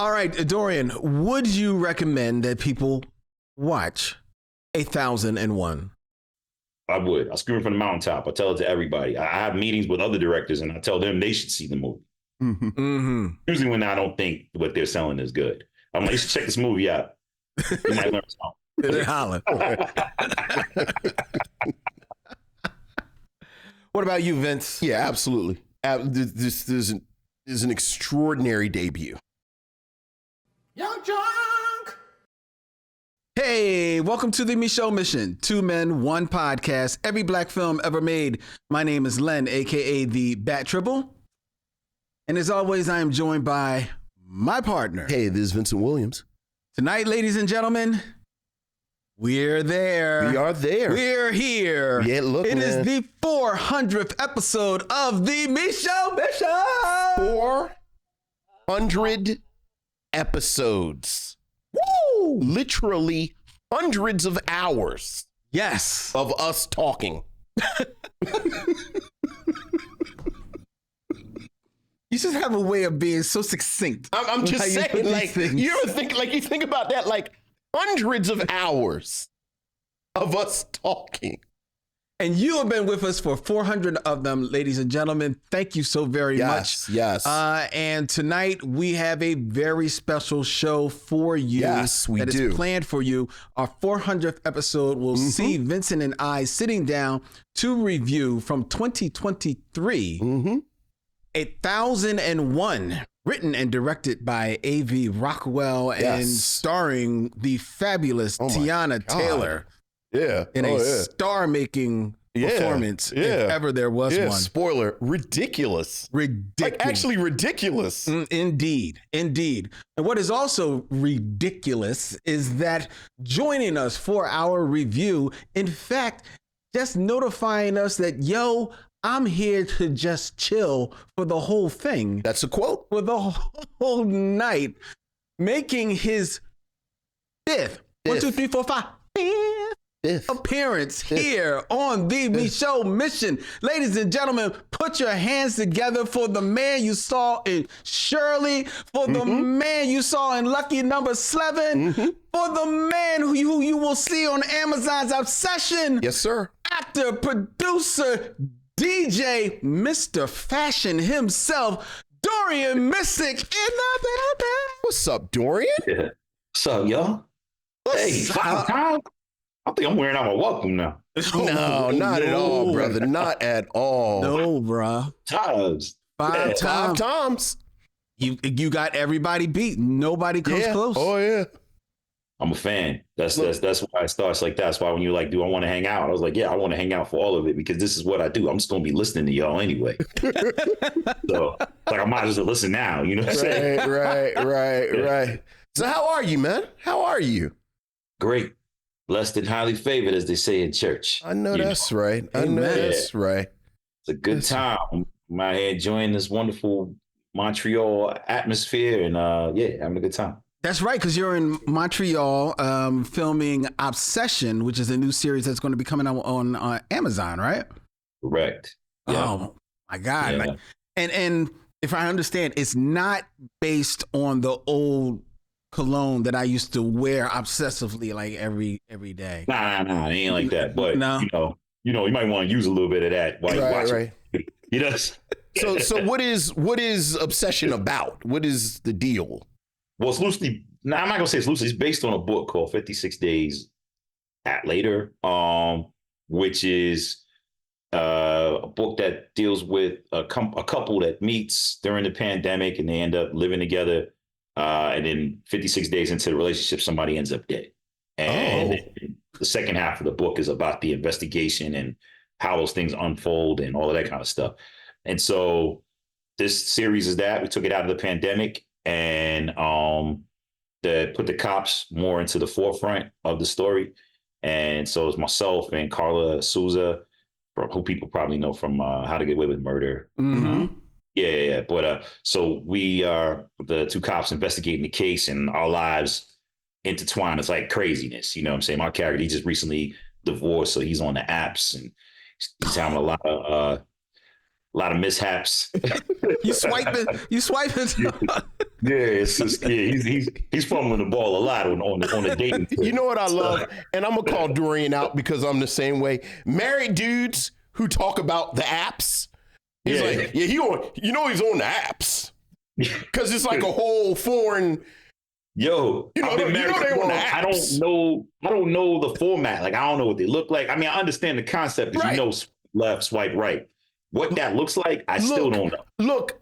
All right, Dorian, would you recommend that people watch 1001? I would. I scream from the mountaintop. I tell it to everybody. I have meetings with other directors and I tell them they should see the movie. Usually when I don't think what they're selling is good. I'm like, you should check this movie out. You might learn something. Holla. What about you, Vince? Yeah, absolutely. This is an extraordinary debut. YUNKJunk! Hey, welcome to the Micheaux Mission. 2 men, 1 podcast, every black film ever made. My name is Len, aka the Bat Triple. And as always, I am joined by my partner. Hey, this is Vincent Williams. Tonight, ladies and gentlemen, we're there. We are there. We're here. Yeah, look, It man. is the 400th episode of the Micheaux Mission. 400 episodes. Woo! Literally hundreds of hours Yes. of us talking. You just have a way of being so succinct. I'm just How you put saying, these like, things. you ever think, like, you think about that, like, hundreds of hours of us talking. And you have been with us for 400 of them, ladies and gentlemen. Thank you so very much. Yes. And tonight we have a very special show for you. Yes, we that do. is planned for you. Our 400th episode will see Vincent and I sitting down to review from 2023, 1001, written and directed by A.V. Rockwell and starring the fabulous Tiana Taylor. Yeah. In a star-making performance, if ever there was one. Spoiler, ridiculous. Ridiculous. Like, actually ridiculous. Indeed. And what is also ridiculous is that joining us for our review, in fact, just notifying us that, yo, I'm here to just chill for the whole thing. That's a quote. For the whole night, making his fifth appearance here on the Micheaux Mission. Ladies and gentlemen, put your hands together for the man you saw in SHIRLEY, for the man you saw in Lucky Number 7, for the man who you will see on Amazon's Obsession. Yes, sir. Actor, producer, DJ, Mr. Fashion himself, Dorian Missick in the building. What's up, Dorian? Yeah. What's up, y'all? Hey, 5 times? I think I'm wearing out my welcome now. No, not at all, brother. Not at all. No, bruh. Times. Five Five times. times. You got everybody beat. Nobody comes close. Oh, yeah. I'm a fan. That's why it starts like that. That's why when you're like, do I want to hang out? I was like, yeah, I want to hang out for all of it because this is what I do. I'm just going to be listening to y'all anyway. So, like, I might as well listen now. You know what I'm saying? Right. So how are you, man? How are you? Great. Blessed and highly favored, as they say in church. I know that's right. It's a good That's time. I'm out here enjoying this wonderful Montreal atmosphere and having a good time. That's right, because you're in Montreal filming Obsession, which is a new series that's going to be coming out on Amazon, right? Correct. Yeah. Oh, my God. Yeah. Like, and if I understand, it's not based on the old cologne that I used to wear obsessively like every day. Nah, it ain't like that. But No. you might want to use a little bit of that while you watch Right. it. You know. So what is Obsession about? What is the deal? Well, it's loosely. No, I'm not gonna say it's loosely. It's based on a book called 56 Days at Later, which is a book that deals with a couple that meets during the pandemic and they end up living together. And then 56 days into the relationship, somebody ends up dead. And the second half of the book is about the investigation and how those things unfold and all of that kind of stuff. And so this series is that. We took it out of the pandemic and put the cops more into the forefront of the story. And so it's myself and Carla Souza, who people probably know from How to Get Away with Murder. Yeah. But so we are the 2 cops investigating the case and our lives intertwined. It's like craziness. You know what I'm saying? My character, he just recently divorced, so he's on the apps and he's having a lot of lot of mishaps. You swiping. Yeah, it's just, he's fumbling the ball a lot on the dating. You know what I love? And I'm going to call Dorian out because I'm the same way. Married dudes who talk about the apps. He's like, he's on the apps. Because it's like a whole foreign. Yo, they on the apps. I don't know the format. Like, I don't know what they look like. I mean, I understand the concept because you know left, swipe right. What that looks like, I still don't know. Look,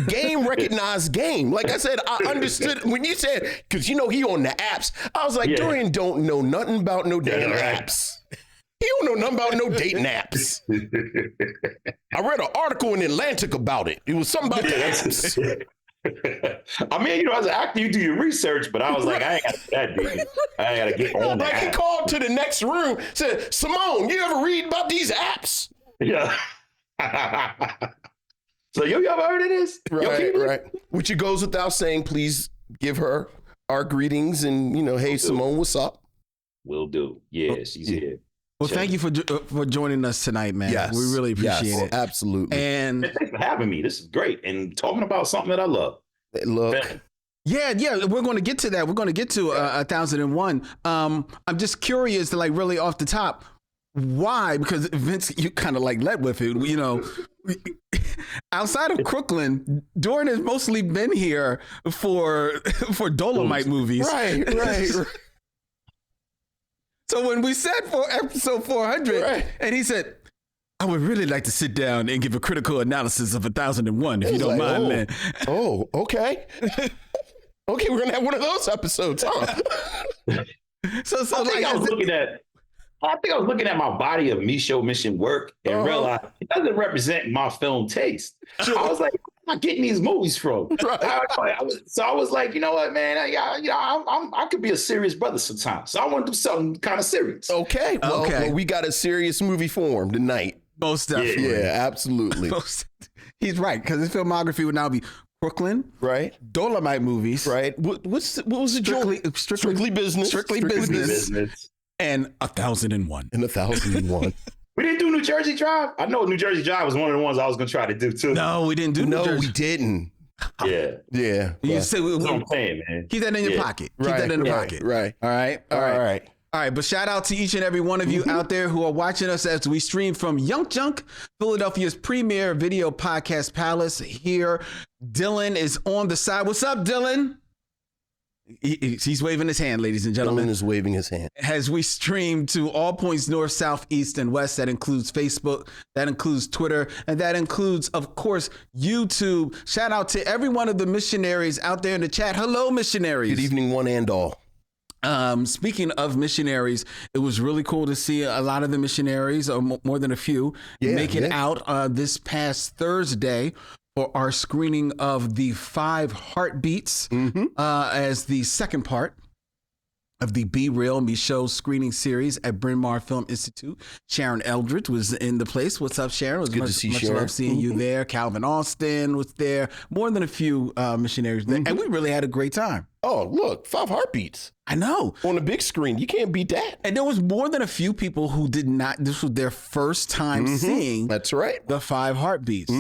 game recognized game. Like I said, I understood when you said, because he on the apps. I was like, Dorian don't know nothing about no damn apps. He don't know nothing about no dating apps. I read an article in Atlantic about it. It was something about the apps. I mean, as an actor, you do your research, but I was like, I ain't got that deep. I ain't got to get on that. Like he called to the next room, said, Simone, you ever read about these apps? Yeah. So you ever heard of this? Right. Which it goes without saying, please give her our greetings and, hey, Simone, what's up? Will do. Yeah, she's here. Well, thank you for joining us tonight, man. Yes. We really appreciate it. Absolutely. And thanks for having me. This is great. And talking about something that I love. Look. Yeah, we're going to get to that. We're going to get to 1001. I'm just curious to really off the top, why? Because Vince, you kind of led with it, outside of Crooklyn, Dorian has mostly been here for Dolomite movies. Right. So when we said for episode 400, and he said, I would really like to sit down and give a critical analysis of 1001, if you don't mind, man. Oh, okay. Okay, we're going to have one of those episodes, huh? So I think I was looking at my body of Micheaux mission work and realized it doesn't represent my film taste. I was like, where am I getting these movies from? Right. I was like, you know what, man? I could be a serious brother sometimes. So I want to do something kind of serious. Okay. Well, we got a serious movie form tonight. Most definitely. Yeah, absolutely. He's right, because his filmography would now be Brooklyn, right? Dolomite movies, right? What was the Strictly Business, Strictly Business, and 1001. And 1001. We didn't do New Jersey Drive. I know New Jersey Drive was one of the ones I was going to try to do too. No, we didn't do New Jersey. No, we didn't. Yeah. You say that's what I'm saying, man. Keep that in your pocket. Keep that in the pocket. Right. All right. All right, but shout out to each and every one of you out there who are watching us as we stream from YUNKJunk, Philadelphia's premier video podcast palace. Here, Dylan is on the side. What's up, Dylan? He's waving his hand, ladies and gentlemen. Dylan is waving his hand. As we stream to all points north, south, east, and west. That includes Facebook, that includes Twitter, and that includes, of course, YouTube. Shout out to every one of the missionaries out there in the chat. Hello, missionaries. Good evening, one and all. Speaking of missionaries, it was really cool to see a lot of the missionaries, or more than a few, make it out this past Thursday for our screening of the 5 Heartbeats as the second part of the Be Real Micheaux screening series at Bryn Mawr Film Institute. Sharon Eldridge was in the place. What's up, Sharon? It was good to see Sharon. Much love seeing you there. Calvin Austin was there. More than a few missionaries there. And we really had a great time. Oh, look, 5 Heartbeats. I know. On the big screen. You can't beat that. And there was more than a few people who did not, this was their first time seeing That's right. the 5 Heartbeats.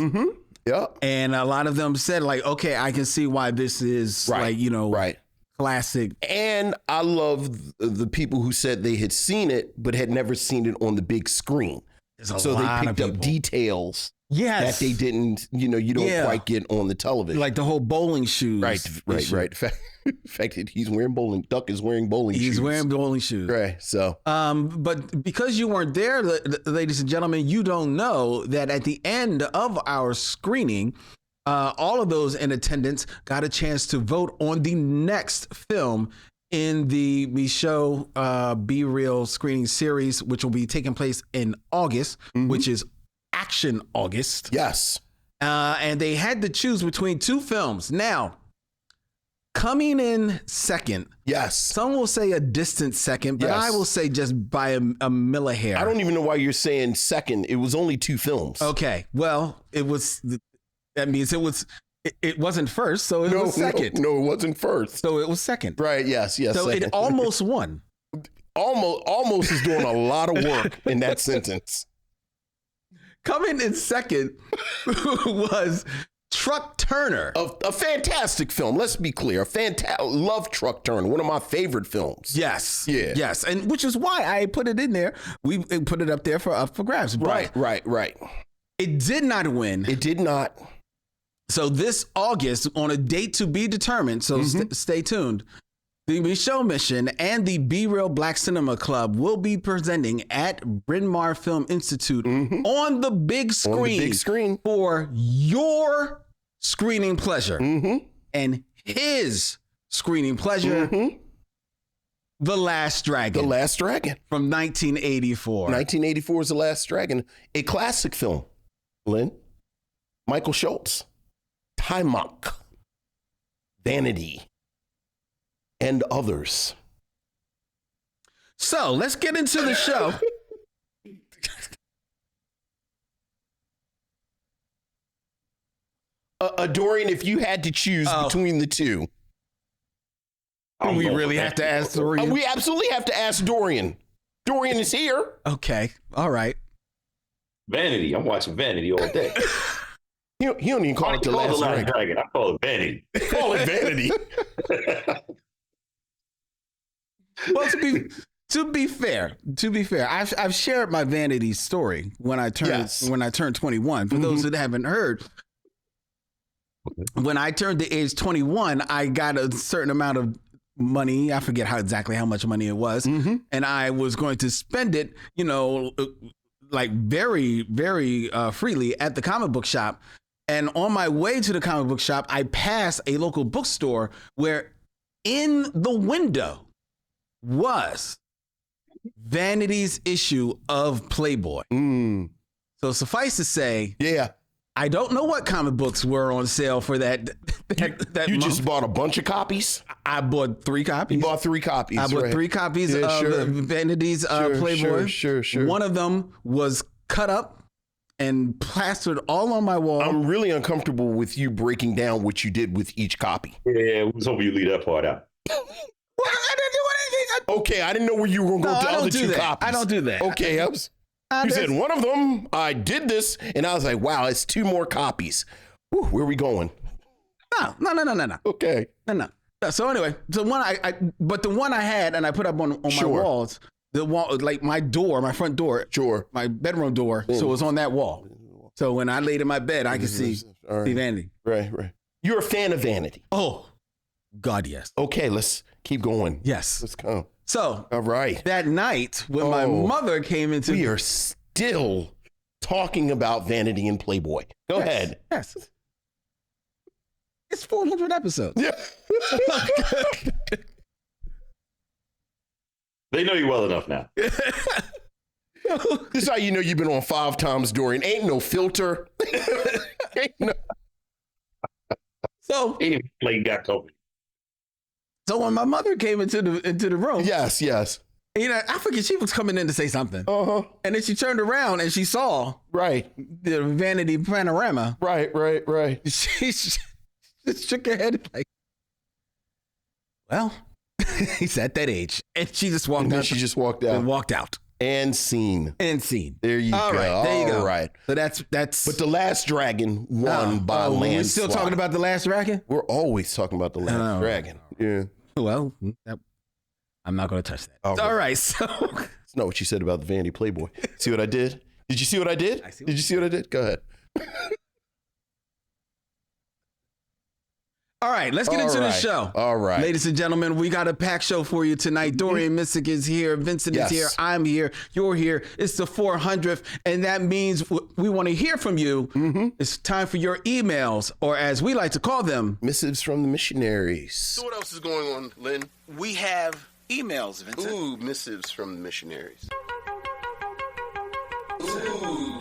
Yeah. And a lot of them said, okay, I can see why this is classic. And I love the people who said they had seen it, but had never seen it on the big screen. So they picked up details that they didn't, you don't quite get on the television. Like the whole bowling shoes. Right. In fact, he's wearing Duck is wearing bowling shoes. He's wearing bowling shoes. Right. So, but because you weren't there, ladies and gentlemen, you don't know that at the end of our screening, all of those in attendance got a chance to vote on the next film in the Micheaux Be Real screening series, which will be taking place in August, which is Action August. Yes. And they had to choose between 2 films. Now, coming in second. Yes. Some will say a distant second, but I will say just by a millihair. I don't even know why you're saying second. It was only 2 films. Okay. Well, that means it wasn't first, so it was second. No, it wasn't first. So it was second. Right. Yes. So second. it almost won. Almost is doing a lot of work in that sentence. Coming in second was Truck Turner. A fantastic film. Let's be clear. Love Truck Turner. One of my favorite films. Yes. Yeah. Yes. And which is why I put it in there. We put it up there for grabs. But Right. it did not win. It did not. So this August, on a date to be determined, so stay tuned, the Micheaux Mission and the Be Real Black Cinema Club will be presenting at Bryn Mawr Film Institute on the big screen for your screening pleasure and his screening pleasure, The Last Dragon. The Last Dragon. From 1984. 1984 is The Last Dragon, a classic film. Len, Michael Schultz, Timok, Vanity, and others. So let's get into the show. Dorian, if you had to choose between the two. We really have to ask Dorian. We absolutely have to ask Dorian. Dorian is here. Okay. All right. Vanity. I'm watching Vanity all day. He don't even call it The Last Dragon. I call it Vanity. Call it Vanity. Well, to be fair, I've shared my Vanity story when I turned 21. For those that haven't heard, when I turned the age 21, I got a certain amount of money. I forget exactly how much money it was, and I was going to spend it, like very, very freely at the comic book shop. And on my way to the comic book shop, I passed a local bookstore where in the window was Vanity's issue of Playboy. So suffice to say, I don't know what comic books were on sale for that You month. just bought a bunch of copies? I bought 3 copies. You bought 3 copies. I bought 3 copies of Vanity's Playboy. Sure. One of them was cut up and plastered all on my wall. I'm really uncomfortable with you breaking down what you did with each copy. Yeah, we was hoping you leave that part out. Well, I didn't do anything. Okay, I didn't know where you were going to go with the other 2 copies. I don't do that. Okay, you said one of them, I did this, and I was like, wow, it's 2 more copies. Whew, where are we going? No. Okay. No. So anyway, the one I had and I put up on my walls, the wall, like my front door, my bedroom door. So it was on that wall. So when I laid in my bed, I could see Vanity. Right. You're a fan of Vanity. Oh, God, yes. Okay, let's keep going. Yes. Let's go. So all right. That night when my mother came into, we are still talking about Vanity and Playboy. Go ahead. Yes. It's 400 episodes. Yeah. They know you well enough now. This is how you know you've been on 5 times, Dorian. Ain't no filter. So Ain't even like you got COVID. So when my mother came into the room, yes, I forget, she was coming in to say something, and then she turned around and she saw the Vanity panorama, right. She just shook her head like, well, he's at that age, and she just walked out. She just walked out. And walked out. And scene. There you go. All right, there you go. Right. So that's. But The Last Dragon won by landslide. We're still talking about The Last Dragon? We're always talking about The Last Dragon. Yeah. Well, I'm not going to touch that. All right. So that's not what you said about the Vanity Playboy. See what I did? Did you see what I did? Did you see what I did? Go ahead. All right, let's get into the show. All right. Ladies and gentlemen, we got a packed show for you tonight. Dorian Missick is here. Vincent is here. I'm here. You're here. It's the 400th, and that means we want to hear from you. It's time for your emails, or as we like to call them, Missives from the Missionaries. So what else is going on, Len? We have emails, Vincent. Ooh, missives from the missionaries. Ooh.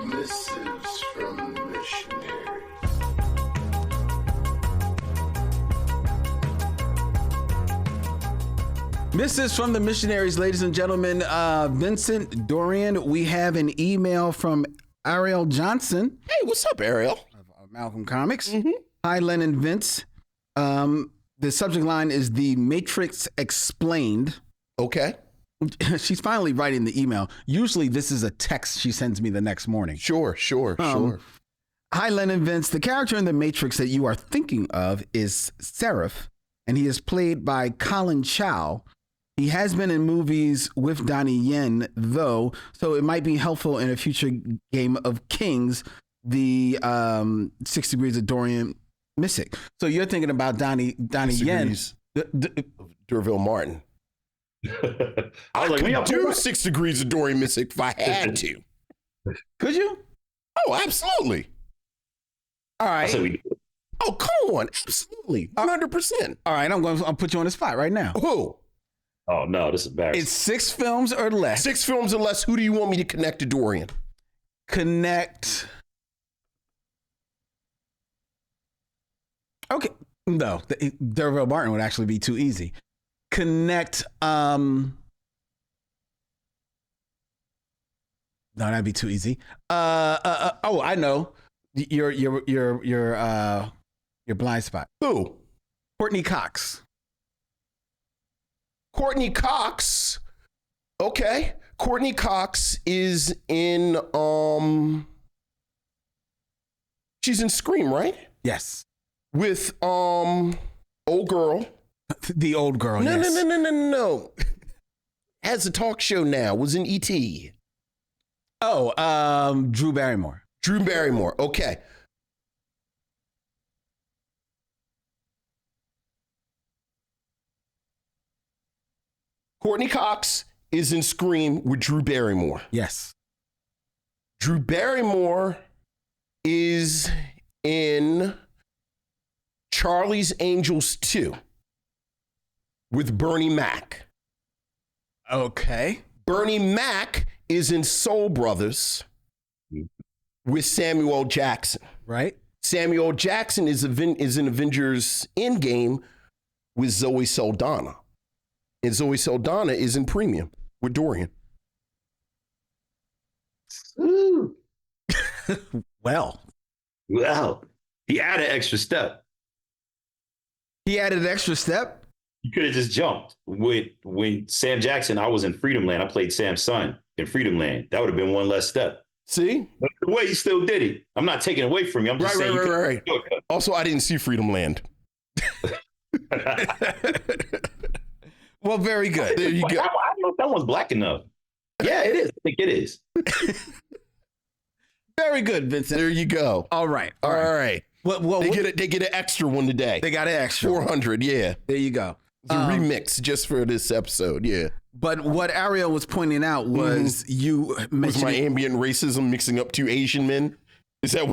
Missives from the missionaries. Missives from the Missionaries, ladies and gentlemen. Vincent, Dorian, we have an email from Ariel Johnson. Hey, what's up, Ariel? Of Malcolm Comics. Hi, Len and Vince. The subject line is The Matrix Explained. Okay. She's finally writing the email. Usually this is a text she sends me the next morning. Sure. Hi, Len and Vince. The character in The Matrix that you are thinking of is Seraph, and he is played by Colin Chow. He has been in movies with Donnie Yen, though, so it might be helpful in a future game of Kings, the 6 Degrees of Dorian Missick. So you're thinking about Donnie Yen. D'Urville Martin. I was like, could do 6 Degrees of Dorian Missick if I had to. Could you? Oh, absolutely. All right. Oh, come on. Absolutely. 100%. All right. I'll put you on the spot right now. Who? Oh, no, this is embarrassing. It's 6 films or less. 6 films or less. Who do you want me to connect to Dorian? Connect. Okay. No, D'Urville Martin would actually be too easy. Connect. No, that'd be too easy. Oh, I know. Your blind spot. Who? Courtney Cox. Courtney Cox. Okay. Courtney Cox is in she's in Scream, right? Yes. With old girl. The old girl. No, yes. No. Has a talk show now. Was in E.T. Oh, Drew Barrymore. Drew Barrymore. Okay. Courtney Cox is in Scream with Drew Barrymore. Yes. Drew Barrymore is in Charlie's Angels 2 with Bernie Mac. Okay. Bernie Mac is in Soul Brothers with Samuel L. Jackson. Right. Samuel L. Jackson is in Avengers Endgame with Zoe Saldana. And Zoe Saldana is in Premium with Dorian. Ooh. Well, he added an extra step. he added an extra step. You could have just jumped when Sam Jackson. I was in Freedom Land. I played Sam's son in Freedom Land. That would have been one less step. See? But the way he still did it. I'm not taking away from you. I'm just saying. Right. Also, I didn't see Freedom Land. Well, very good. There you go. I don't know if that one's black enough. Yeah, it is. I think it is. Very good, Vincent. There you go. All right. All right. Well, They get an extra one today. They got an extra. 400, yeah. There you go. It's a remix just for this episode, yeah. But what Ariel was pointing out was you Was mentioned my ambient racism mixing up 2 Asian men? Is that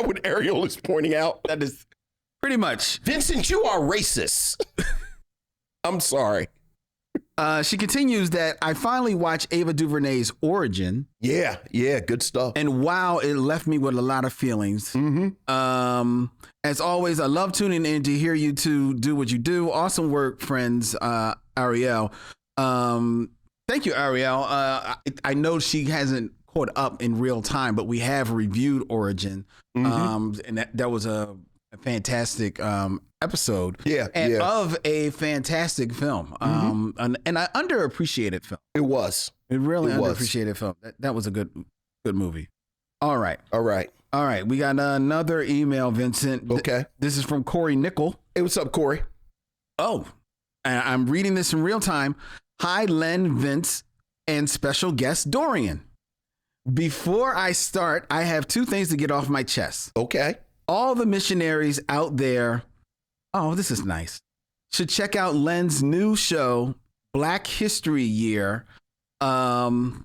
what Ariel is pointing out? that is pretty much. Vincent, you are racist. I'm sorry. She continues that I finally watched Ava DuVernay's Origin, Yeah, good stuff. and wow, it left me with a lot of feelings. As always, I love tuning in to hear you two do what you do. Awesome work, friends. Ariel. Thank you, Ariel. I know she hasn't caught up in real time, but we have reviewed Origin, and that was a fantastic episode. Of a fantastic film. And I underappreciated film. It was. It really It was. underappreciated film. That was a good movie. All right. All right. We got another email, Vincent. Okay. This is from Corey Nickel. Hey, what's up, Corey? Oh, and I'm reading this in real time. Hi, Len, Vince, and special guest Dorian. Before I start, I have 2 things to get off my chest. Okay. All the missionaries out there, oh, this is nice, should check out Len's new show, Black History Year. And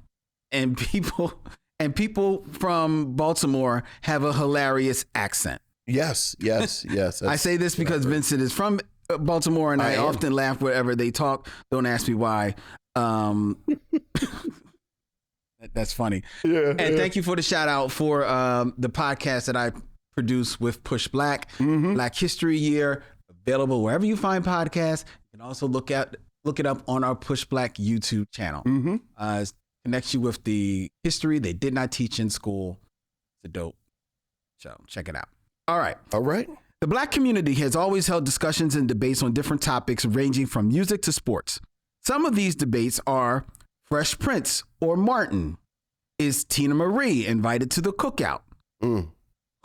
people from Baltimore have a hilarious accent. Yes. I say this because Vincent is from Baltimore, and I often laugh wherever they talk. Don't ask me why. That's funny. Yeah. And thank you for the shout out for the podcast that I produce with Push Black, Black History Year, available wherever you find podcasts. You can also look it up on our Push Black YouTube channel. It connects you with the history they did not teach in school. It's a dope show. Check it out. All right. The Black community has always held discussions and debates on different topics ranging from music to sports. Some of these debates are Fresh Prince or Martin. Is Tina Marie invited to the cookout?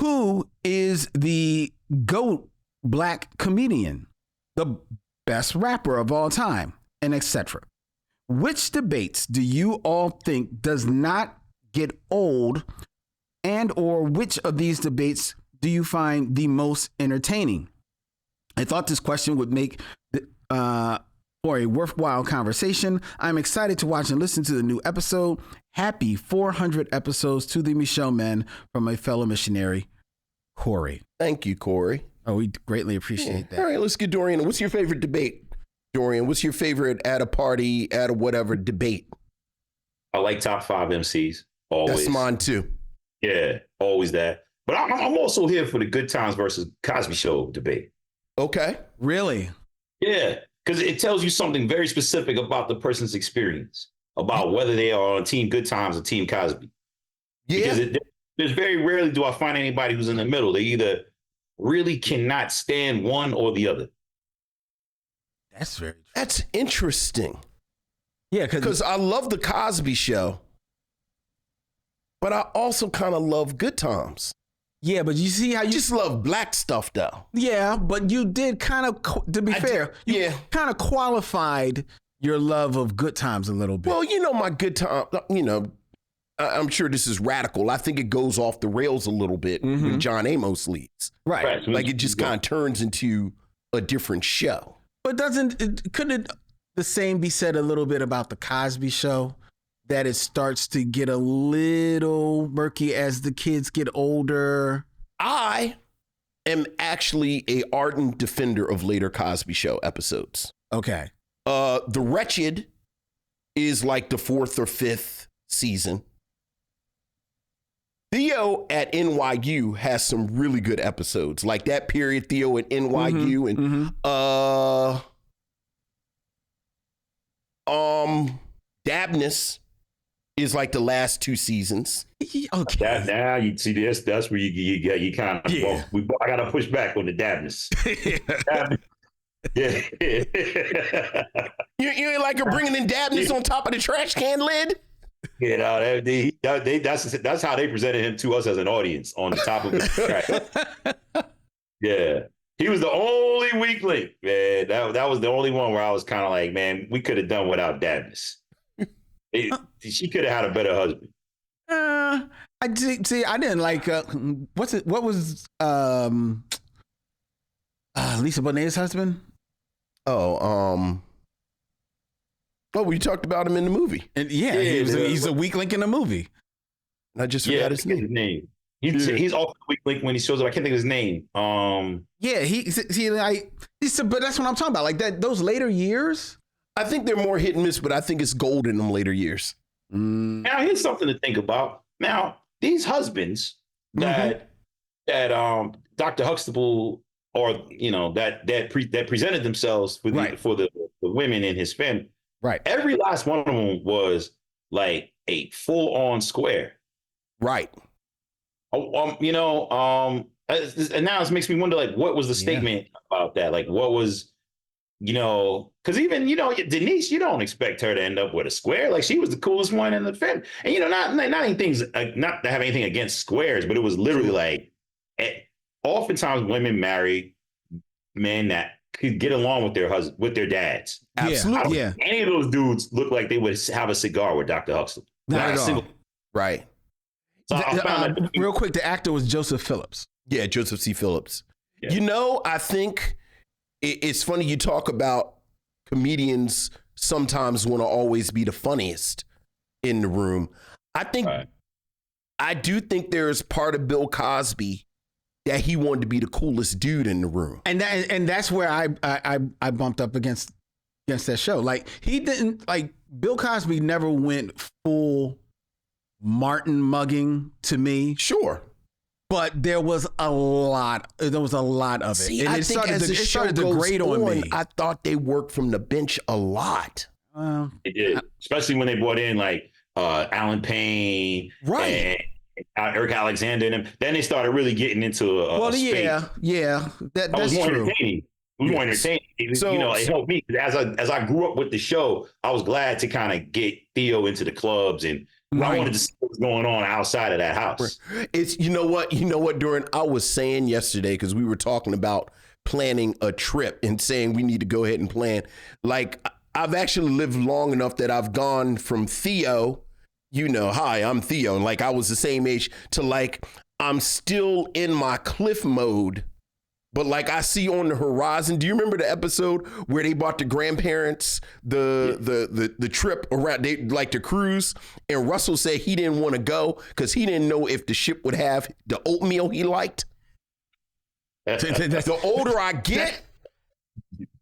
Who is the GOAT black comedian? The best rapper of all time? And etc. Which debates do you all think does not get old, and or which of these debates do you find the most entertaining? I thought this question would make for a worthwhile conversation. I'm excited to watch and listen to the new episode. Happy 400 episodes to the Micheaux men from a fellow missionary, Corey. Thank you, Corey. Oh, we greatly appreciate that. All right, let's get Dorian. What's your favorite debate, Dorian? What's your favorite at a party, at a whatever debate? I like top 5 MCs. Always. That's mine too. Yeah, always that. But I'm also here for the Good Times versus Cosby Show debate. Okay. Really? Yeah, because it tells you something very specific about the person's experience, about whether they are on Team Good Times or Team Cosby. Yeah. Because there's very rarely do I find anybody who's in the middle. They either really cannot stand one or the other. That's interesting. Yeah, because I love the Cosby Show, but I also kind of love Good Times. Yeah, but you see how you just love black stuff, though. Yeah, but you did kind of, to be fair, you kind of qualified your love of Good Times a little bit. Well, you know, my Good Time, you know, I'm sure this is radical. I think it goes off the rails a little bit when John Amos leads. Right. Like it just kind of turns into a different show. But couldn't the same be said a little bit about the Cosby Show? That it starts to get a little murky as the kids get older. I am actually a ardent defender of later Cosby Show episodes. Okay. The Wretched is like the 4th or 5th season. Theo at NYU has some really good episodes, like that period Theo at NYU and Dabness is like the last 2 seasons. Okay. Now you see this. That's where you kind of. Yeah. Well, I gotta push back on the Dabness. Yeah. You ain't like her bringing in Dabness on top of the trash can lid. You know, that's how they presented him to us as an audience on the top of the trash. Yeah, he was the only weak link. Man, that was the only one where I was kind of like, man, we could have done without Dabness. She could have had a better husband. I didn't like what was Lisa Bonet's husband? We talked about him in the movie. And he's a weak link in the movie. I just forgot his name. He's also a weak link when he shows up. I can't think of his name. But that's what I'm talking about. Like that, those later years. I think they're more hit and miss, but I think it's gold in them later years. Now, here's something to think about. Now, these husbands that Dr. Huxtable or that presented themselves for the women in his family. Right. Every last one of them was like a full-on square. Right. And now this makes me wonder, like, what was the statement about that? Like, what was, because even, Denise, you don't expect her to end up with a square. Like, she was the coolest one in the family. And, not to have anything against squares, but it was literally like, oftentimes women marry men that could get along with their dads. Absolutely. Yeah. Any of those dudes look like they would have a cigar with Dr. Huxtable. Not at all. Right. So real quick, the actor was Joseph Phillips. Yeah, Joseph C. Phillips. Yeah. I think it's funny you talk about comedians sometimes want to always be the funniest in the room. I do think there's part of Bill Cosby that he wanted to be the coolest dude in the room. And that's where I bumped up against that show. Like, he didn't, like, Bill Cosby never went full Martin mugging to me. Sure. But there was a lot of it. See, and I it think started to grate on me. I thought they worked from the bench a lot. They did, especially when they brought in like Alan Payne, right? And Eric Alexander, and them. Then they started really getting into that's true. was more entertaining. It helped me as I grew up with the show. I was glad to kind of get Theo into the clubs, and I wanted to see what was going on outside of that house. It's you know what, Dorian, I was saying yesterday because we were talking about planning a trip and saying we need to go ahead and plan. Like, I've actually lived long enough that I've gone from Theo, hi, I'm Theo, and like I was the same age, to like I'm still in my Cliff mode. But like I see on the horizon, do you remember the episode where they bought the grandparents the trip around, they like to cruise, and Russell said he didn't want to go because he didn't know if the ship would have the oatmeal he liked. The older I get,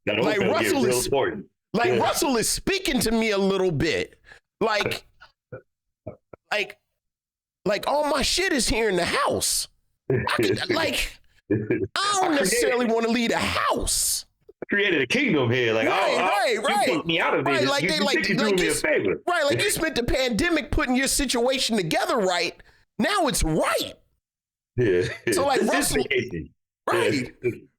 like Russell is important. Like Russell is speaking to me a little bit, like all my shit is here in the house. I don't necessarily want to leave the house. I created a kingdom here. Like, right. You put me out of it. Like you doing me a favor. Right, like you spent the pandemic putting your situation together right. Now it's right. Yeah. So like Russell, right.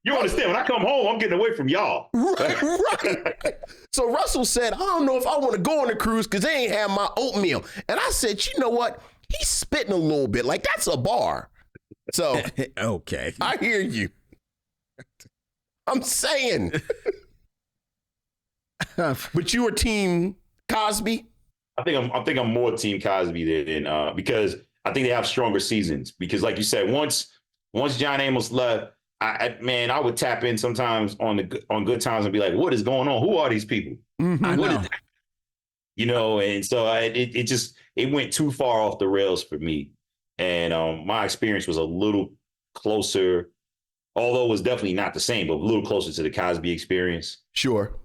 You understand, when I come home, I'm getting away from y'all. Right. So Russell said, I don't know if I want to go on a cruise because they ain't have my oatmeal. And I said, you know what? He's spitting a little bit. Like, that's a bar. So, okay. I hear you. I'm saying. But you were team Cosby? I think I'm more team Cosby than because I think they have stronger seasons. Because like you said, once John Amos left, I would tap in sometimes on Good Times and be like, what is going on? Who are these people? Mm-hmm. I know. And so it went too far off the rails for me. And my experience was a little closer, although it was definitely not the same, but a little closer to the Cosby experience. Sure.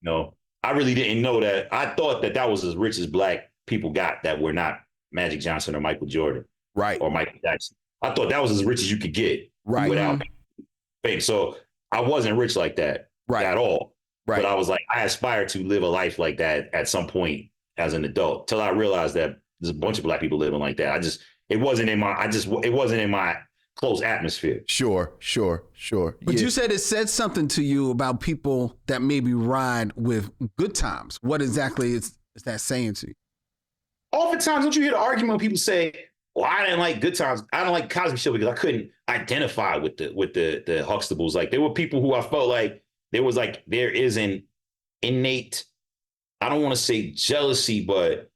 I really didn't know that. I thought that was as rich as black people got that were not Magic Johnson or Michael Jordan. Right. Or Michael Jackson. I thought that was as rich as you could get. Right. Without fame. So I wasn't rich like that at all. Right. But I was like, I aspire to live a life like that at some point as an adult, till I realized that there's a bunch of black people living like that. It wasn't in my close atmosphere. Sure. But you said it said something to you about people that maybe ride with Good Times. What exactly is that saying to you? Oftentimes, don't you hear the argument when people say, well, I didn't like Good Times. I don't like Cosby Show because I couldn't identify with the Huxtables. Like, there were people who I felt like there is an innate, I don't want to say jealousy, but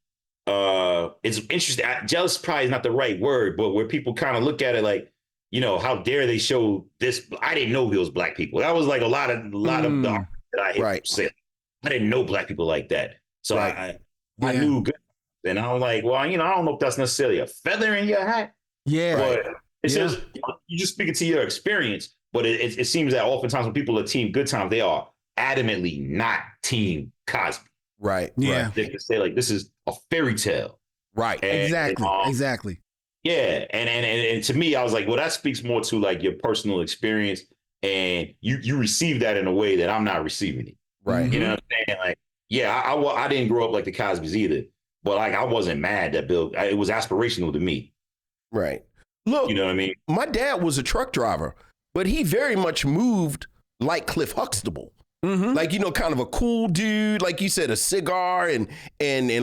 it's interesting. Jealous probably is not the right word, but where people kind of look at it like, how dare they show this? I didn't know those black people. That was like a lot of the argument that I hear say. I didn't know black people like that. So I knew Good. And I'm like, well, I don't know if that's necessarily a feather in your hat. Yeah. But it's just, you just speaking to your experience. But it seems that oftentimes when people are team Good Times, they are adamantly not team Cosby. Right. Yeah. Right. They can say like, this is a fairy tale. Right. Exactly. Yeah. And to me, I was like, well, that speaks more to like your personal experience. And you receive that in a way that I'm not receiving it. Right. You know what I'm saying? Like, yeah, I didn't grow up like the Cosbys either. But like, I wasn't mad that it was aspirational to me. Right. Look, you know what I mean? My dad was a truck driver, but he very much moved like Cliff Huxtable. Mm-hmm. Like, kind of a cool dude, like you said, a cigar and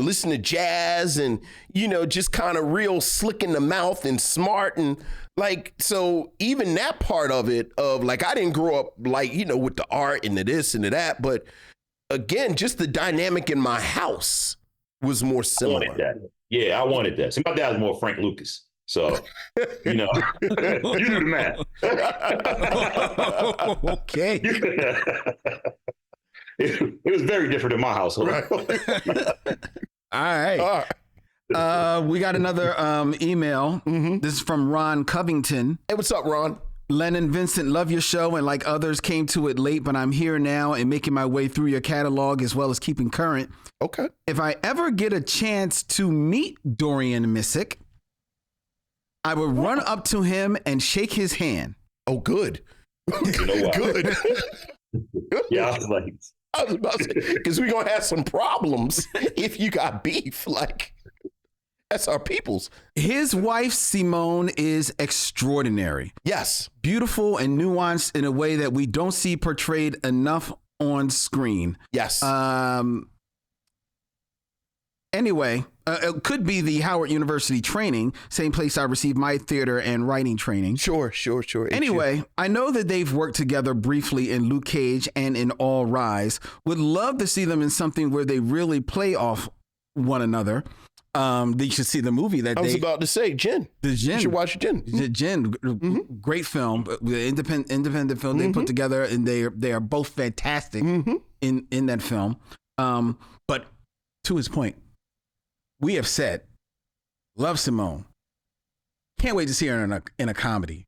listen to jazz and, just kind of real slick in the mouth and smart. And like, so even that part of it of like, I didn't grow up like, with the art and the this and the that. But again, just the dynamic in my house was more similar. I wanted that. Yeah, I wanted that. See, my dad was more Frank Lucas. So, you do the math. Okay. It was very different in my household. Right. All right. We got another email. Mm-hmm. This is from Ron Covington. Hey, what's up, Ron? Len and Vincent, love your show, and like others, came to it late, but I'm here now and making my way through your catalog as well as keeping current. Okay. If I ever get a chance to meet Dorian Missick, I would run up to him and shake his hand. Oh, good. You know what? Good. Yeah, I was about to say, because we're going to have some problems if you got beef. Like, That's our people's. His wife, Simone, is extraordinary. Yes. Beautiful and nuanced in a way that we don't see portrayed enough on screen. Yes. Anyway, it could be the Howard University training, same place I received my theater and writing training. Sure. Anyway, I know that they've worked together briefly in Luke Cage and in All Rise. Would love to see them in something where they really play off one another. They should see the movie that I was about to say, Jen. The Jen. You should watch Jen. The Jen, great film, independent film they put together, and they are both fantastic in that film. But to his point, we have said, love Simone. Can't wait to see her in a comedy.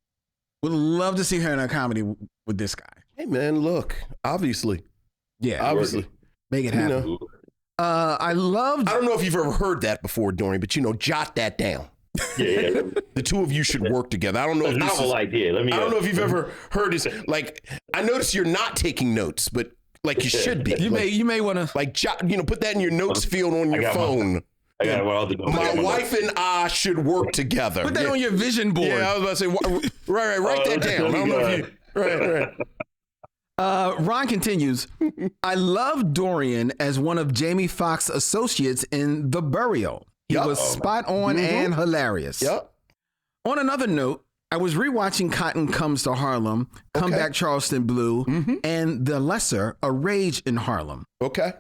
Would love to see her in a comedy with this guy. Hey man, look, obviously, Make it happen. You know. I don't know if you've ever heard that before, Dorian, but jot that down. Yeah. The two of you should work together. I don't know if this is idea. I don't know if you've ever heard this. Like, I notice you're not taking notes, but like you should be. You may want to like jot, put that in your notes field on your phone. My wife and I should work together. Put that on your vision board. Yeah, I was about to say, write that down. I don't know if you, right. Ron continues, I love Dorian as one of Jamie Foxx's associates in The Burial. He was spot on and hilarious. Yep. On another note, I was rewatching Cotton Comes to Harlem, Come Back Charleston Blue, and The Lesser, A Rage in Harlem. Okay.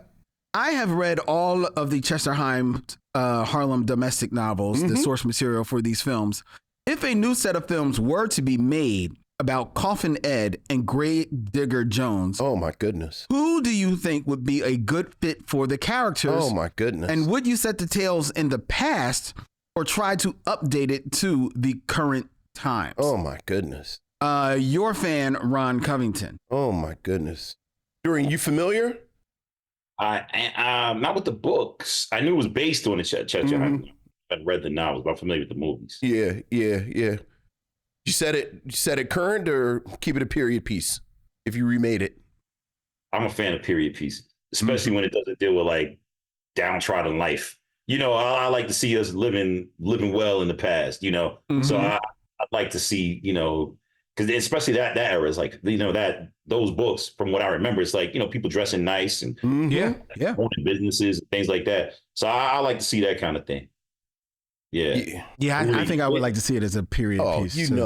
I have read all of the Chester Himes Harlem domestic novels, the source material for these films. If a new set of films were to be made about Coffin Ed and Grave Digger Jones, oh my goodness, who do you think would be a good fit for the characters? Oh my goodness. And would you set the tales in the past or try to update it to the current times? Oh my goodness. Your fan, Ron Covington. Oh my goodness. Dorian, you familiar? Not with the books. I knew it was based on the Chester. I hadn't read the novels, but I'm familiar with the movies. Yeah. You set it current or keep it a period piece if you remade it? I'm a fan of period pieces, especially when it doesn't deal with like downtrodden life. I like to see us living well in the past, So I'd like to see, because especially that era is like, that those books, from what I remember, it's like, people dressing nice and owning businesses and things like that. So I like to see that kind of thing. Yeah. I think I would like to see it as a period piece. I'm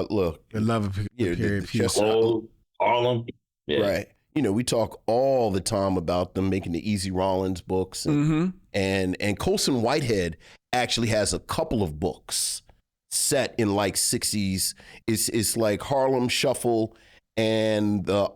look. I love a period piece. Harlem. Yeah. Right. We talk all the time about them making the Easy Rollins books and Colson Whitehead actually has a couple of books set in like 60s. It's like Harlem Shuffle and the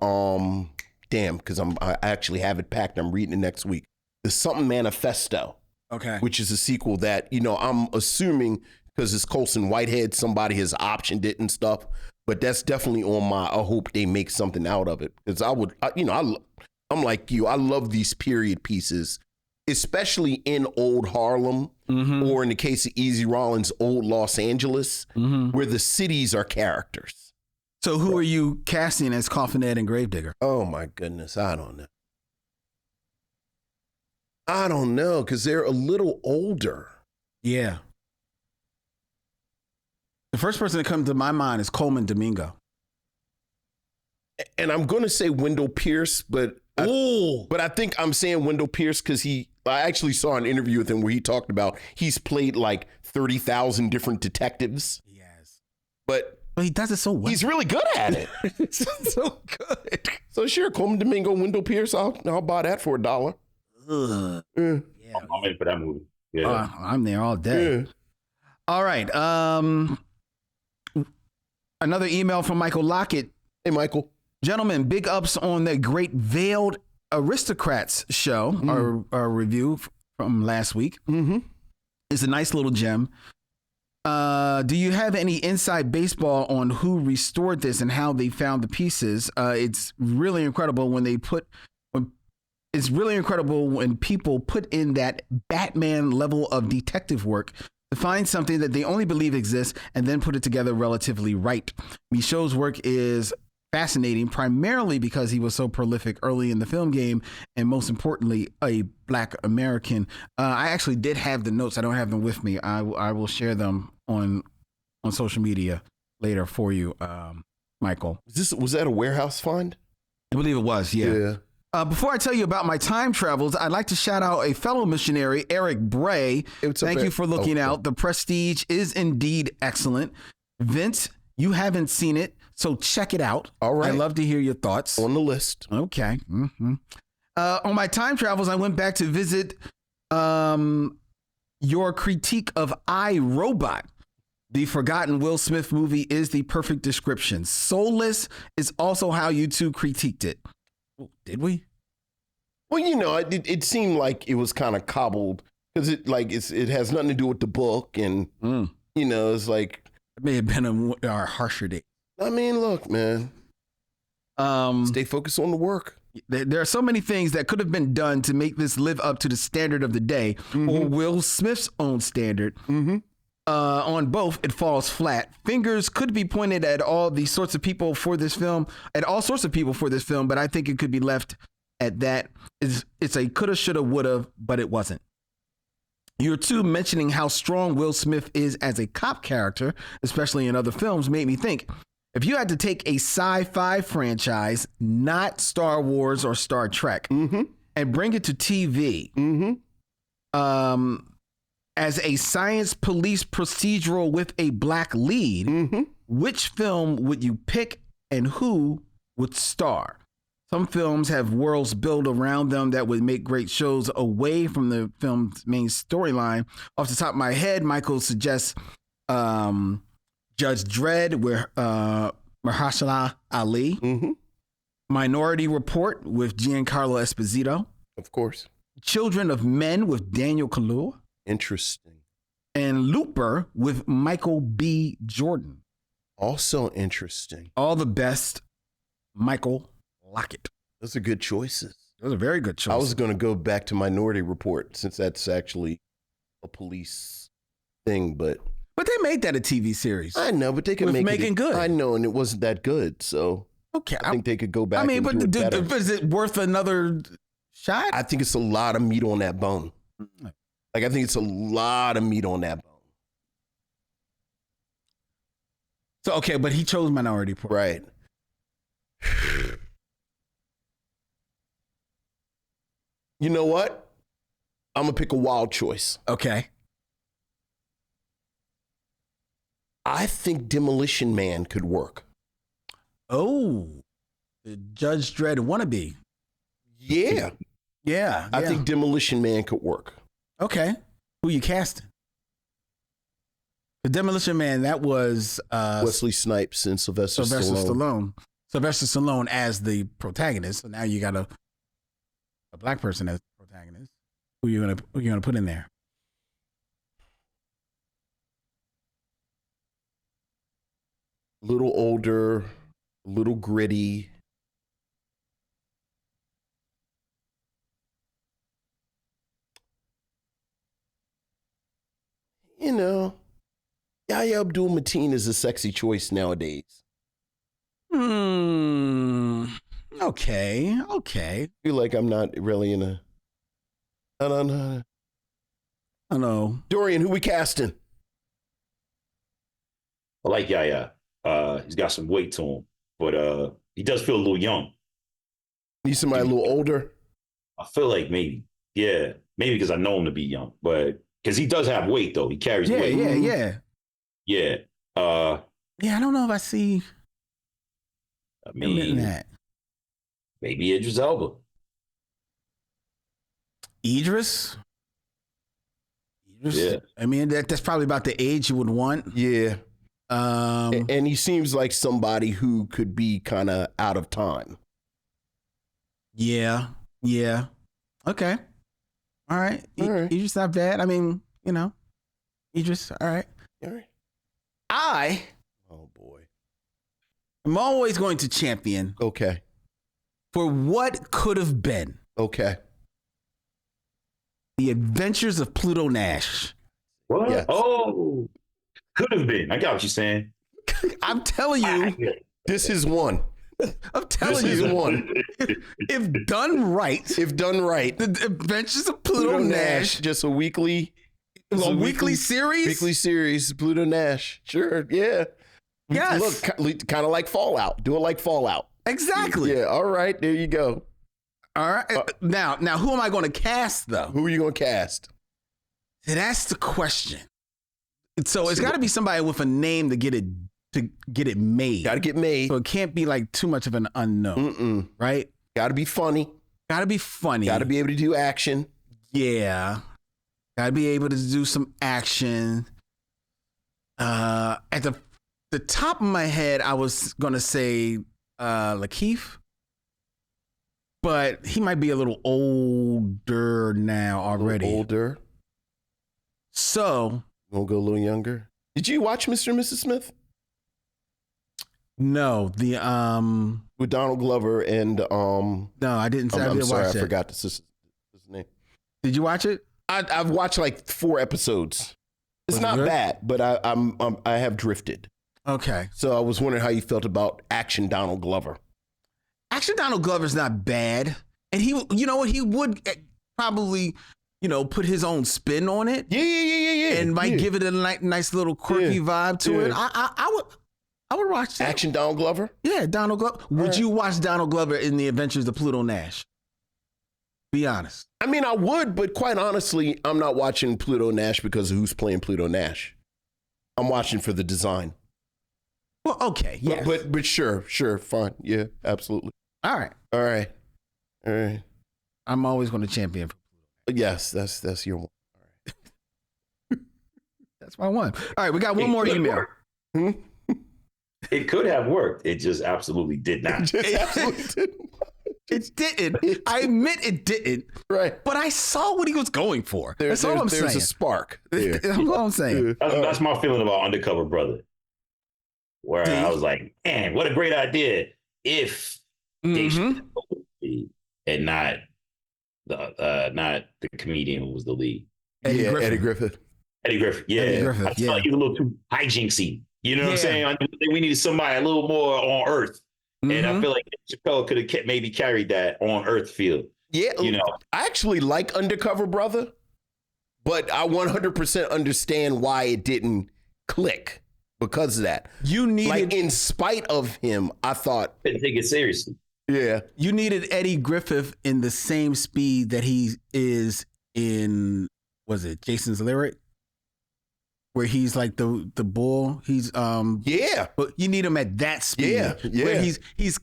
because I actually have it packed. I'm reading it next week. The Something Manifesto. Okay. Which is a sequel that, I'm assuming because it's Colson Whitehead, somebody has optioned it and stuff, but that's definitely on I hope they make something out of it. Because I'm like you, I love these period pieces, especially in old Harlem or in the case of Easy Rollins, old Los Angeles, where the cities are characters. So who are you casting as Coffin Ed and Gravedigger? Oh my goodness, I don't know, because they're a little older. Yeah. The first person that comes to my mind is Coleman Domingo. And I'm going to say Wendell Pierce, but I think I'm saying Wendell Pierce because I actually saw an interview with him where he talked about he's played like 30,000 different detectives. Yes. But he does it so well. He's really good at it. It's so good. So sure, Coleman Domingo, Wendell Pierce, I'll buy that for $1. I'm in for that movie. Yeah. I'm there all day. Yeah. All right. Another email from Michael Lockett. Hey, Michael. Gentlemen, big ups on the Great Veiled Aristocrats show, our review from last week. It's a nice little gem. Do you have any inside baseball on who restored this and how they found the pieces? It's really incredible when people put in that Batman level of detective work to find something that they only believe exists and then put it together relatively right. Micheaux's work is fascinating, primarily because he was so prolific early in the film game, and most importantly, a Black American. I actually did have the notes. I don't have them with me. I will share them on social media later for you, Michael. Was that a warehouse find? I believe it was. Yeah. Before I tell you about my time travels, I'd like to shout out a fellow missionary, Eric Bray. Thank you for looking out. The Prestige is indeed excellent. Vince, you haven't seen it, so check it out. All right. I'd love to hear your thoughts. On the list. Okay. Mm-hmm. On my time travels, I went back to visit your critique of I, Robot. The forgotten Will Smith movie is the perfect description. Soulless is also how you two critiqued it. Did we? Well, it seemed like it was kind of cobbled because it has nothing to do with the book, and it's like it may have been our harsher day. I mean, look, man. Stay focused on the work. There are so many things that could have been done to make this live up to the standard of the day, or Will Smith's own standard. On both, it falls flat. Fingers could be pointed at all sorts of people for this film, but I think it could be left at that. It's a coulda, shoulda, woulda, but it wasn't. You two mentioning how strong Will Smith is as a cop character, especially in other films, made me think, if you had to take a sci-fi franchise, not Star Wars or Star Trek, and bring it to TV, as a science police procedural with a Black lead, which film would you pick and who would star? Some films have worlds built around them that would make great shows away from the film's main storyline. Off the top of my head, Michael suggests Judge Dredd with Mahershala Ali, Minority Report with Giancarlo Esposito, of course, Children of Men with Daniel Kaluuya, interesting, and Looper with Michael B. Jordan. Also interesting. All the best, Michael Lockett. Those are good choices. Those are very good choices. I was going to go back to Minority Report since that's actually a police thing, but they made that a TV series. I know, but they could make it good. I know, and it wasn't that good, so okay. I think they could go back. I mean, and but do it better. is it worth another shot? I think it's a lot of meat on that bone. Like, I think it's a lot of meat on that bone. So, okay, but he chose Minority Report. Right. You know what? I'm going to pick a wild choice. Okay. I think Demolition Man could work. Oh, the Judge Dredd wannabe. Yeah. Yeah. I think Demolition Man could work. Okay. Who you casting? The Demolition Man, that was Wesley Snipes and Sylvester Stallone. Sylvester Stallone as the protagonist. So now you got a Black person as the protagonist. Who you gonna put in there? A little older, a little gritty. Yahya Abdul-Mateen is a sexy choice nowadays. Okay. I feel like I'm not really in a... I don't know. Dorian, who we casting? I like Yaya. He's got some weight to him, but he does feel a little young. Need somebody a little older? I feel like maybe because I know him to be young, but because he does have weight though. He carries weight. Yeah. I don't know if I see. I mean, that. Maybe Idris Elba. Idris? Yeah. I mean, that's probably about the age you would want. Yeah. And he seems like somebody who could be kind of out of time. Yeah. Okay. All right. Idris not bad. I mean, Idris, all right. Oh boy. I'm always going to champion. Okay. For what could have been. Okay. The Adventures of Pluto Nash. What? Yes. Oh, could have been. I got what you're saying. I'm telling you. This is one. I'm telling This is you, one. if done right, The Adventures of Pluto Nash, just a weekly series. Weekly series, Pluto Nash. Sure, yeah. Yes. Look, kind of like Fallout. Do it like Fallout. Exactly. Yeah, all right, there you go. All right. Now, who am I going to cast though? Who are you going to cast? That's the question. So it's got to be somebody with a name to get it made. Got to get made. So it can't be like too much of an unknown, right? Got to be funny. Got to be funny. Got to be able to do action. Yeah. Got to be able to do some action. At the top of my head, I was gonna say Lakeith, but he might be a little older now already. Older. So We'll go a little younger. Did you watch Mr. and Mrs. Smith? no, With Donald Glover and no, I didn't. I I'm didn't sorry, watch I it. forgot his name. Did you watch it? I've watched like 4 episodes. It's Was it not good? bad, but I have drifted. Okay. So I was wondering how you felt about Action Donald Glover. Actually, Donald Glover's not bad, and he, you know what, he would probably, put his own spin on it. Yeah. And might give it a nice little quirky vibe to it. I would watch that. Action Donald Glover. Yeah, Donald Glover. Would right. you watch Donald Glover in The Adventures of Pluto Nash? Be honest. I mean, I would, but quite honestly, I'm not watching Pluto Nash because of who's playing Pluto Nash. I'm watching for the design. Well, okay, yes. But sure, fine. Yeah, absolutely. All right. All right. I'm always going to champion. Yes, that's your one. That's my one. All right, we got one more email. It could have worked. It just absolutely did not. Just absolutely didn't. It didn't. I admit it didn't. Right. But I saw what he was going for. That's all I'm saying. There's a spark. There. That's all I'm saying. That's my feeling about Undercover Brother. Where I was like, man, what a great idea if they should be, and not the comedian who was the lead. Eddie Griffith. Eddie Griffith, yeah. Eddie Griffith, I felt like he was a little too hijinksy. You know what I'm saying? I think we needed somebody a little more on earth. And I feel like Chappelle could have maybe carried that on earth feel. Yeah. I actually like Undercover Brother, but I 100% understand why it didn't click because of that. You needed, like, in spite of him, I thought. Didn't take it seriously. Yeah. You needed Eddie Griffith in the same speed that he is in, was it Jason's Lyric? Where he's like the bull. He's but you need him at that speed. Yeah. Where he's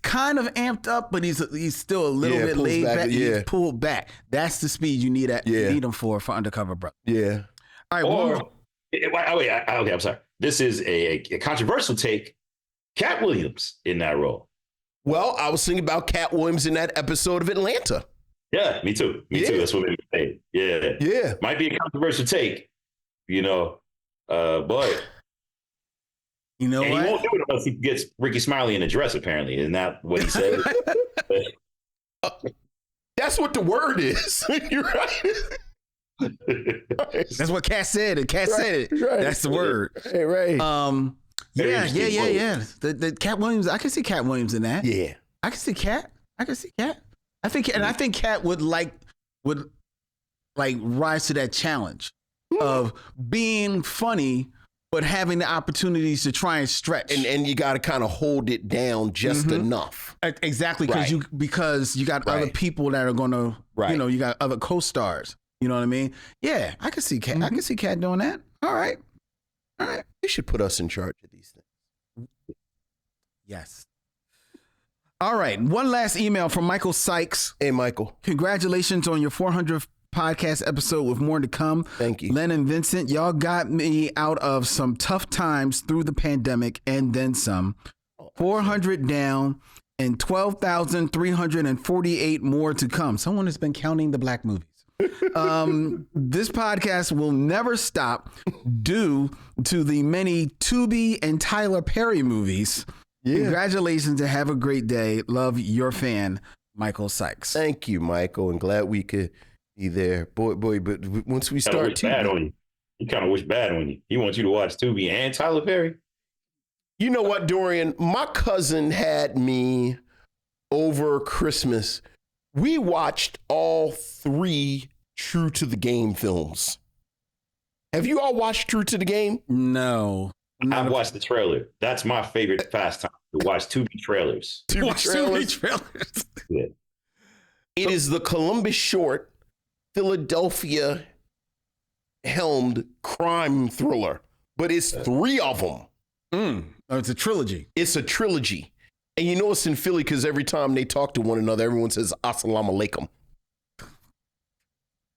kind of amped up, but he's still a little bit laid back. He's pulled back. That's the speed you need him for Undercover Brother. Yeah. All right. Okay, I'm sorry. This is a controversial take. Cat Williams in that role. Well, I was thinking about Cat Williams in that episode of Atlanta. Yeah, me too. Me too. That's what made me say. Yeah. Yeah. Might be a controversial take, but you know what? He won't do it unless he gets Ricky Smiley in a dress, apparently. Isn't that what he said? That's what the word is. You're right. That's what Cat said, and Cat said it. Right. That's the word. Right. Yeah. The Cat Williams. I can see Cat Williams in that. Yeah. I can see Cat. I think Cat would rise to that challenge of being funny, but having the opportunities to try and stretch. And you got to kind of hold it down just enough. Exactly, because you got other people that are going to, you got other co-stars. You know what I mean? Yeah, I can see Cat. I can see Cat doing that. All right. They should put us in charge of these things. Yes. All right. One last email from Michael Sykes. Hey, Michael. Congratulations on your 400th podcast episode with more to come. Thank you. Len and Vincent, y'all got me out of some tough times through the pandemic and then some. 400 down and 12,348 more to come. Someone has been counting the black movies. This podcast will never stop due to the many Tubi and Tyler Perry movies. Yeah. Congratulations and have a great day. Love, your fan, Michael Sykes. Thank you, Michael, and glad we could be there. Boy, but once we start Tubi, he kind of wished bad on you. He wants you to watch Tubi and Tyler Perry. You know what, Dorian? My cousin had me over Christmas. We watched all 3 True to the Game films. Have you all watched True to the Game? No. I've watched the trailer. That's my favorite pastime, to watch Tubi trailers. Watch too many trailers. Yeah. It is the Columbus Short, Philadelphia helmed crime thriller, but it's 3 of them. Oh, it's a trilogy. It's a trilogy. And you know it's in Philly because every time they talk to one another, everyone says Assalamu alaikum.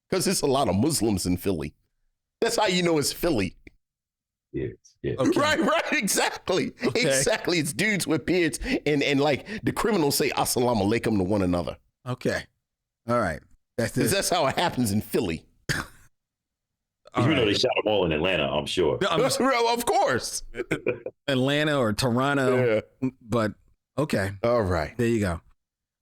Because it's a lot of Muslims in Philly. That's how you know it's Philly. Yeah. Okay. Right, exactly. Okay. Exactly. It's dudes with beards and like the criminals say Assalamu alaikum to one another. Okay. All right. Because that's how it happens in Philly. You know they shot them all in Atlanta, I'm sure. Of course. Atlanta or Toronto. Yeah. But okay. All right. There you go.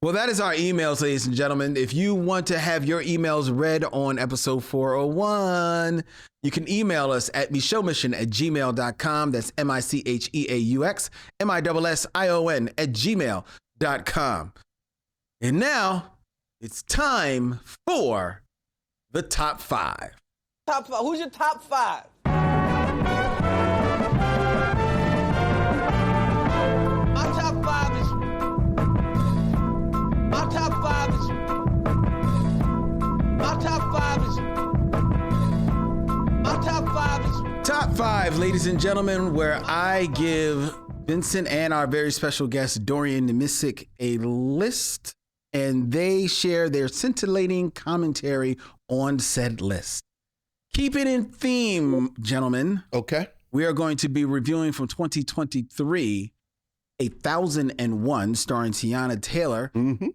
Well, that is our emails, ladies and gentlemen. If you want to have your emails read on episode 401, you can email us at micheauxmission@gmail.com. That's MICHEAUX MISSION@gmail.com. And now it's time for the top 5. Top 5. Who's your top 5? My top 5 is. My top 5 is. My top 5 is. My top 5 is. Top 5, ladies and gentlemen, where I give Vincent and our very special guest, Dorian Missick, a list, and they share their scintillating commentary on said list. Keep it in theme, gentlemen. Okay. We are going to be reviewing from 2023, 1001, starring Tiana Taylor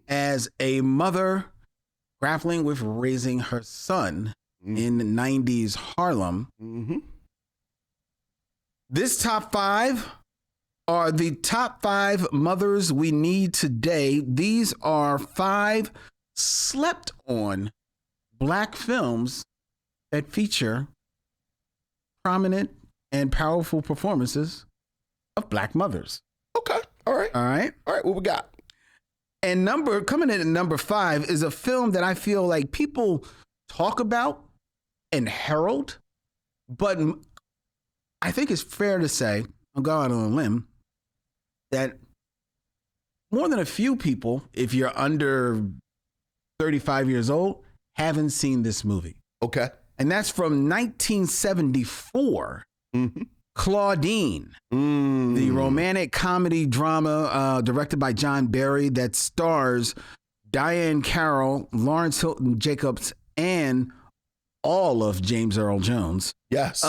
as a mother grappling with raising her son in 90s Harlem. This top 5 are the top 5 mothers we need today. These are 5 slept on Black films that feature prominent and powerful performances of Black mothers. Okay. All right. All right. All right. What we got? And coming in at number 5 is a film that I feel like people talk about and herald, but I think it's fair to say, I'll go out on a limb, that more than a few people, if you're under 35 years old, haven't seen this movie. Okay. And that's from 1974, Claudine, the romantic comedy drama directed by John Barry that stars Diane Carroll, Lawrence Hilton Jacobs, and all of James Earl Jones. Yes.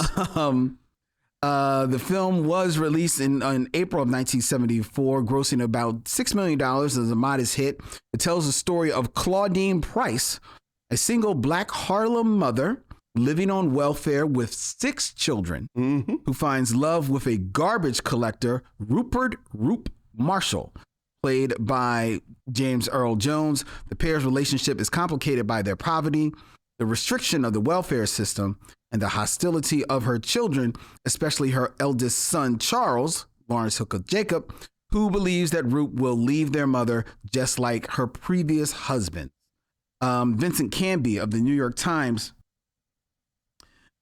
The film was released in April of 1974, grossing about $6 million as a modest hit. It tells the story of Claudine Price, a single Black Harlem mother living on welfare with 6 children, who finds love with a garbage collector, Rupert "Roop" Marshall, played by James Earl Jones. The pair's relationship is complicated by their poverty, the restriction of the welfare system, and the hostility of her children, especially her eldest son, Charles, Lawrence Hooker Jacob, who believes that Roop will leave their mother just like her previous husband. Vincent Canby of the New York Times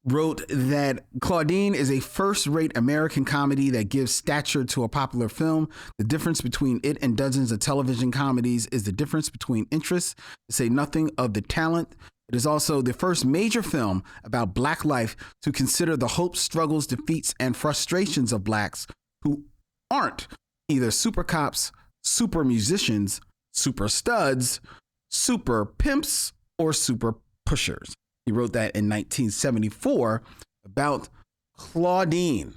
wrote that Claudine is a first-rate American comedy that gives stature to a popular film. The difference between it and dozens of television comedies is the difference between interests, to say nothing of the talent. It is also the first major film about Black life to consider the hopes, struggles, defeats, and frustrations of Blacks who aren't either super cops, super musicians, super studs, super pimps, or super pushers. He wrote that in 1974 about Claudine,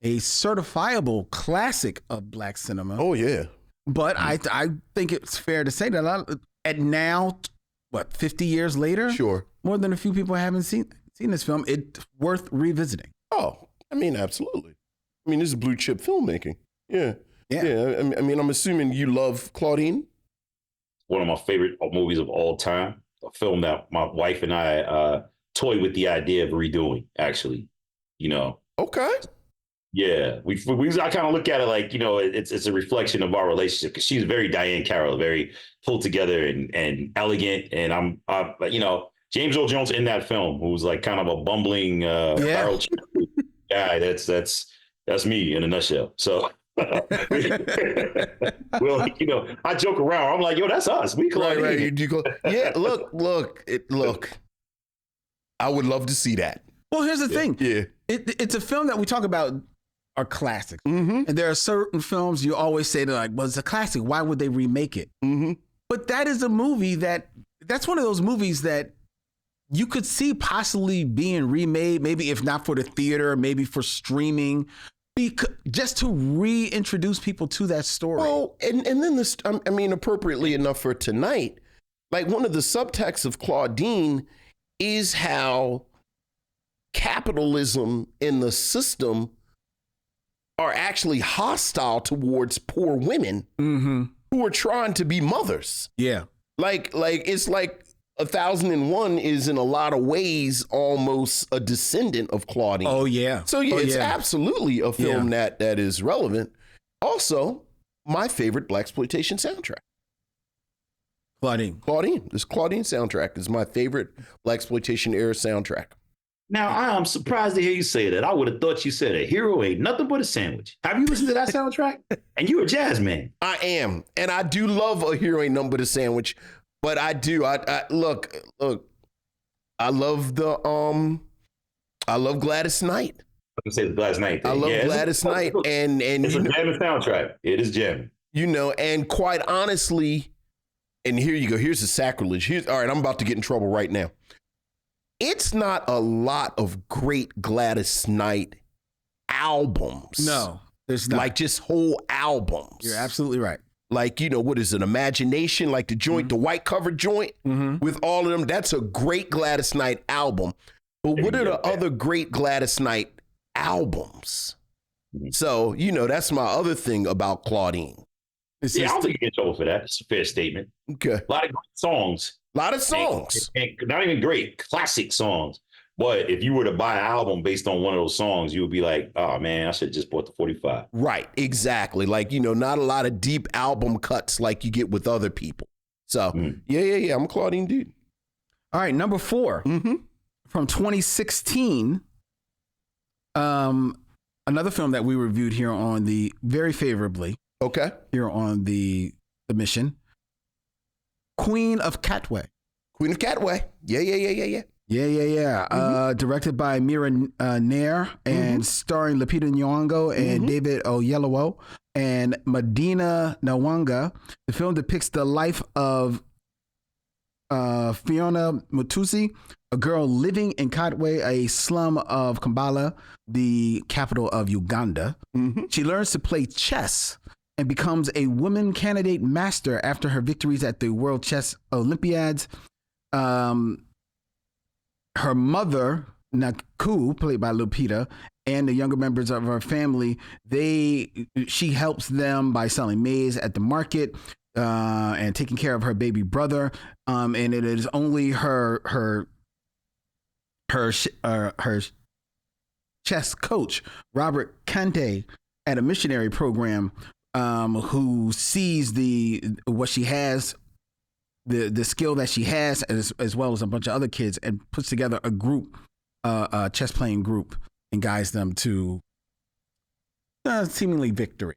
a certifiable classic of Black cinema. Oh, yeah. But I think it's fair to say that at now, 50 years later? Sure. More than a few people haven't seen this film. It's worth revisiting. Oh, I mean, absolutely. I mean, this is blue chip filmmaking. Yeah. Yeah. I mean, I'm assuming you love Claudine. One of my favorite movies of all time. A film that my wife and I toyed with the idea of redoing, actually. You know. Okay. Yeah, I kind of look at it like, you know, it's a reflection of our relationship because she's very Diane Carroll, very pulled together and elegant. And I'm, you know, James Earl Jones in that film, who's like kind of a bumbling barrel guy. That's me in a nutshell. So, well, you know, I joke around. I'm like, yo, that's us. We Claudine. Right. You go, yeah. Look. I would love to see that. Well, here's the thing. Yeah. It's a film that we talk about are classics. Mm-hmm. And there are certain films you always say, they're like, well, it's a classic. Why would they remake it? Mm-hmm. But that is a movie that's one of those movies that you could see possibly being remade, maybe if not for the theater, maybe for streaming, just to reintroduce people to that story. Well, and then this, I mean, appropriately enough for tonight, like one of the subtexts of Claudine is how capitalism in the system are actually hostile towards poor women who are trying to be mothers. Yeah. Like it's like 1001 is in a lot of ways almost a descendant of Claudine. Oh, yeah. So yeah, it's absolutely a film that is relevant. Also, my favorite blaxploitation soundtrack. Claudine. This Claudine soundtrack is my favorite blaxploitation era soundtrack. Now, I am surprised to hear you say that. I would have thought you said a hero ain't nothing but a sandwich. Have you listened to that soundtrack? And you're a jazz man. I am. And I do love A Hero Ain't Nothing But a Sandwich. But I do. I look. I love I love Gladys Knight. I can say the Gladys Knight thing. I love Gladys Knight. And it's a jamming soundtrack. It is jamming. You know, and quite honestly, and here you go. Here's the sacrilege. All right, I'm about to get in trouble right now. It's not a lot of great Gladys Knight albums. No, there's not. Like just whole albums. You're absolutely right. Like, you know, what is it? Imagination, like the joint, the white cover joint with all of them. That's a great Gladys Knight album. But what are the other great Gladys Knight albums? So, you know, that's my other thing about Claudine. I don't think you get in trouble for that. It's a fair statement. Okay. A lot of great songs. A lot of songs. And not even great, classic songs. But if you were to buy an album based on one of those songs, you would be like, oh, man, I should have just bought the 45. Right, exactly. Like, you know, not a lot of deep album cuts like you get with other people. So, yeah. I'm a Claudine dude. All right, number 4 from 2016. Another film that we reviewed here on the very favorably. Okay. Here on the Mission. Queen of Katwe. Queen of Katwe. Yeah. Yeah. Directed by Mira Nair and starring Lupita Nyong'o and David Oyelowo and Medina Nwanga. The film depicts the life of Fiona Mutusi, a girl living in Katwe, a slum of Kampala, the capital of Uganda. She learns to play chess and becomes a women candidate master after her victories at the World Chess Olympiads. Her mother, Naku, played by Lupita, and the younger members of her family, she helps them by selling maize at the market and taking care of her baby brother. And it is only her chess coach, Robert Kante, at a missionary program, who sees what she has, the skill that she has, as well as a bunch of other kids, and puts together a group, a chess playing group, and guides them to seemingly victory.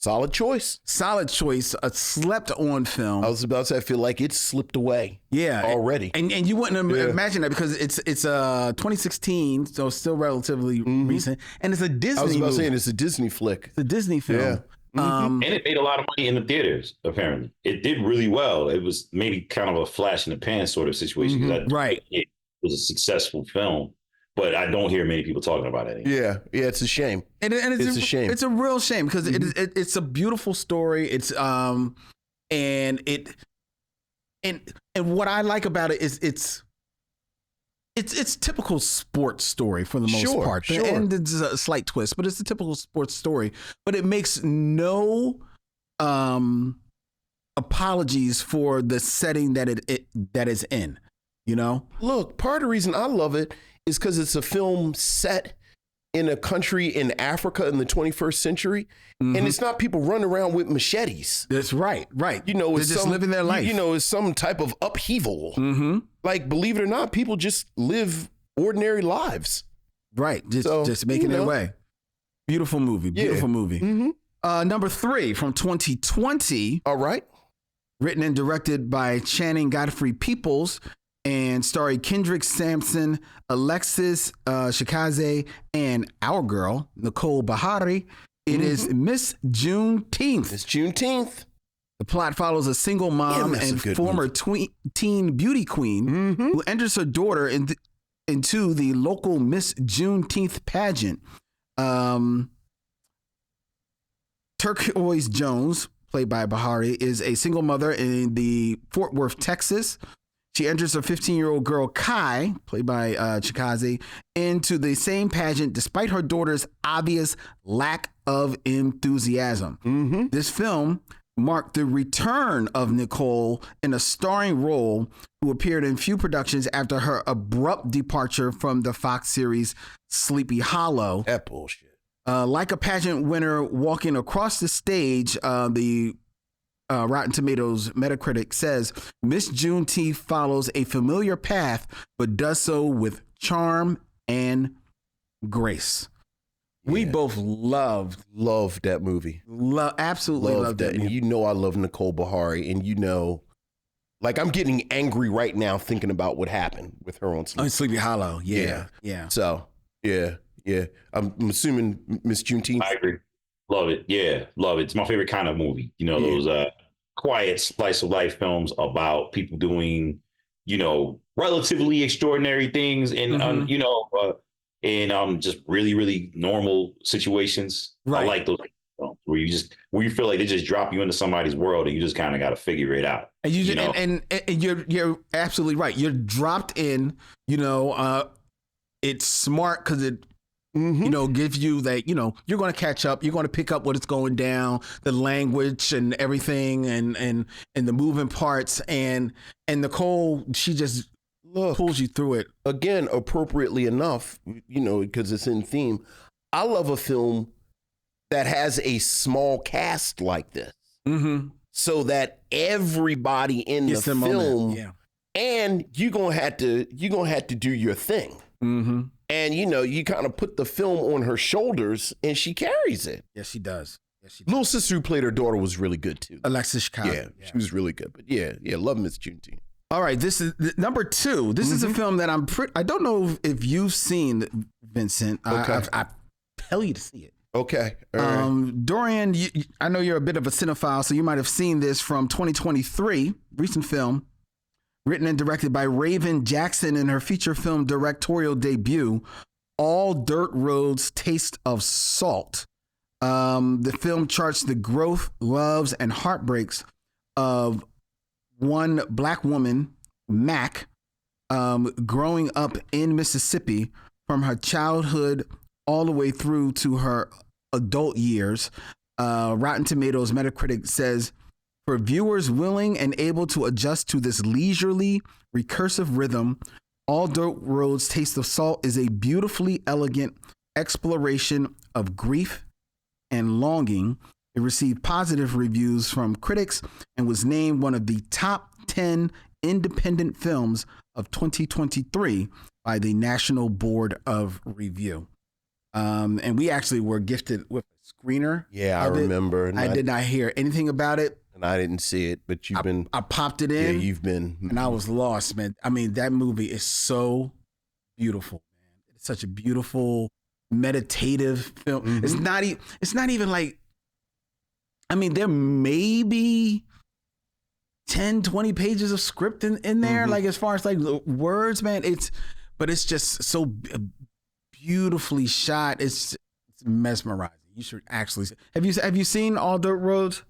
Solid choice. A slept on film. I was about to say, I feel like it's slipped away. Yeah, already. And you wouldn't imagine that because it's 2016, so still relatively recent, and it's a Disney. I was about movie. Saying it's a Disney flick. It's a Disney film. Yeah. And it made a lot of money in the theaters, apparently. It did really well. It was maybe kind of a flash in the pan sort of situation. Right. It was a successful film, but I don't hear many people talking about it anymore. Yeah, it's a shame. And it's a shame. It's a real shame because it's a beautiful story. It's and what I like about it is it's typical sports story for the most part. Sure. And it's a slight twist, but it's a typical sports story. But it makes no apologies for the setting that that is in. You know? Look, part of the reason I love it is because it's a film set in a country in Africa in the 21st century, and it's not people running around with machetes. That's right. You know, they're just living their life. You know, it's some type of upheaval. Like, believe it or not, people just live ordinary lives. Right. Just making their way. Beautiful movie. Beautiful movie. Number 3 from 2020. All right. Written and directed by Channing Godfrey Peoples and starring Kendrick Sampson, Alexis Shikaze, and our girl, Nicole Bahari. It is Miss Juneteenth. It's Juneteenth. The plot follows a single mom and former teen beauty queen who enters her daughter into the local Miss Juneteenth pageant. Turquoise Jones, played by Bahari, is a single mother in the Fort Worth, Texas. She enters her 15-year-old girl, Kai, played by Chikaze, into the same pageant despite her daughter's obvious lack of enthusiasm. This film marked the return of Nicole in a starring role, who appeared in few productions after her abrupt departure from the Fox series Sleepy Hollow. That bullshit. Like a pageant winner walking across the stage, the Rotten Tomatoes Metacritic says Miss Juneteenth follows a familiar path, but does so with charm and grace. We both loved that movie. Absolutely loved that. And you know I love Nicole Bahari, and you know, like, I'm getting angry right now thinking about what happened with her on Sleepy Hollow. Yeah. So yeah. I'm assuming Miss Juneteenth. I agree. Love it. Yeah, love it. It's my favorite kind of movie. You know, those quiet slice of life films about people doing, you know, relatively extraordinary things and you know, in just really, really normal situations. Right. I like those films where you feel like they just drop you into somebody's world and you just kind of got to figure it out. And you know? and you're absolutely right. You're dropped in. You know, it's smart because it. You know, give you that, you know, you're going to catch up. You're going to pick up what is going down, the language and everything and the moving parts. And Nicole, she just pulls you through it. Again, appropriately enough, you know, because it's in theme. I love a film that has a small cast like this. So that everybody in the film, and you're going to have to do your thing. And, you know, you kind of put the film on her shoulders and she carries it. Yes, she does. Little sister who played her daughter was really good, too. Alexis Chicago. Yeah, she was really good. But yeah, love Miss Juneteenth. All right, this is number 2. This is a film that I don't know if you've seen, Vincent. Okay. I tell you to see it. Okay. All right. Dorian, I know you're a bit of a cinephile, so you might have seen this from 2023, recent film. Written and directed by Raven Jackson in her feature film directorial debut, All Dirt Roads Taste of Salt. The film charts the growth, loves, and heartbreaks of one Black woman, Mac, growing up in Mississippi from her childhood all the way through to her adult years. Rotten Tomatoes Metacritic says, for viewers willing and able to adjust to this leisurely, recursive rhythm, All Dirt Roads Taste of Salt is a beautifully elegant exploration of grief and longing. It received positive reviews from critics and was named one of the top 10 independent films of 2023 by the National Board of Review. And we actually were gifted with a screener. Yeah, I remember. I did not hear anything about it. And I didn't see it, but I popped it in. Yeah, you've been. And I was lost, man. I mean, that movie is so beautiful, man. It's such a beautiful, meditative film. It's not even like, I mean, there may be 10, 20 pages of script in there, like as far as like words, man. But it's just so beautifully shot. It's mesmerizing. You should actually see. Have you seen All Dirt Roads?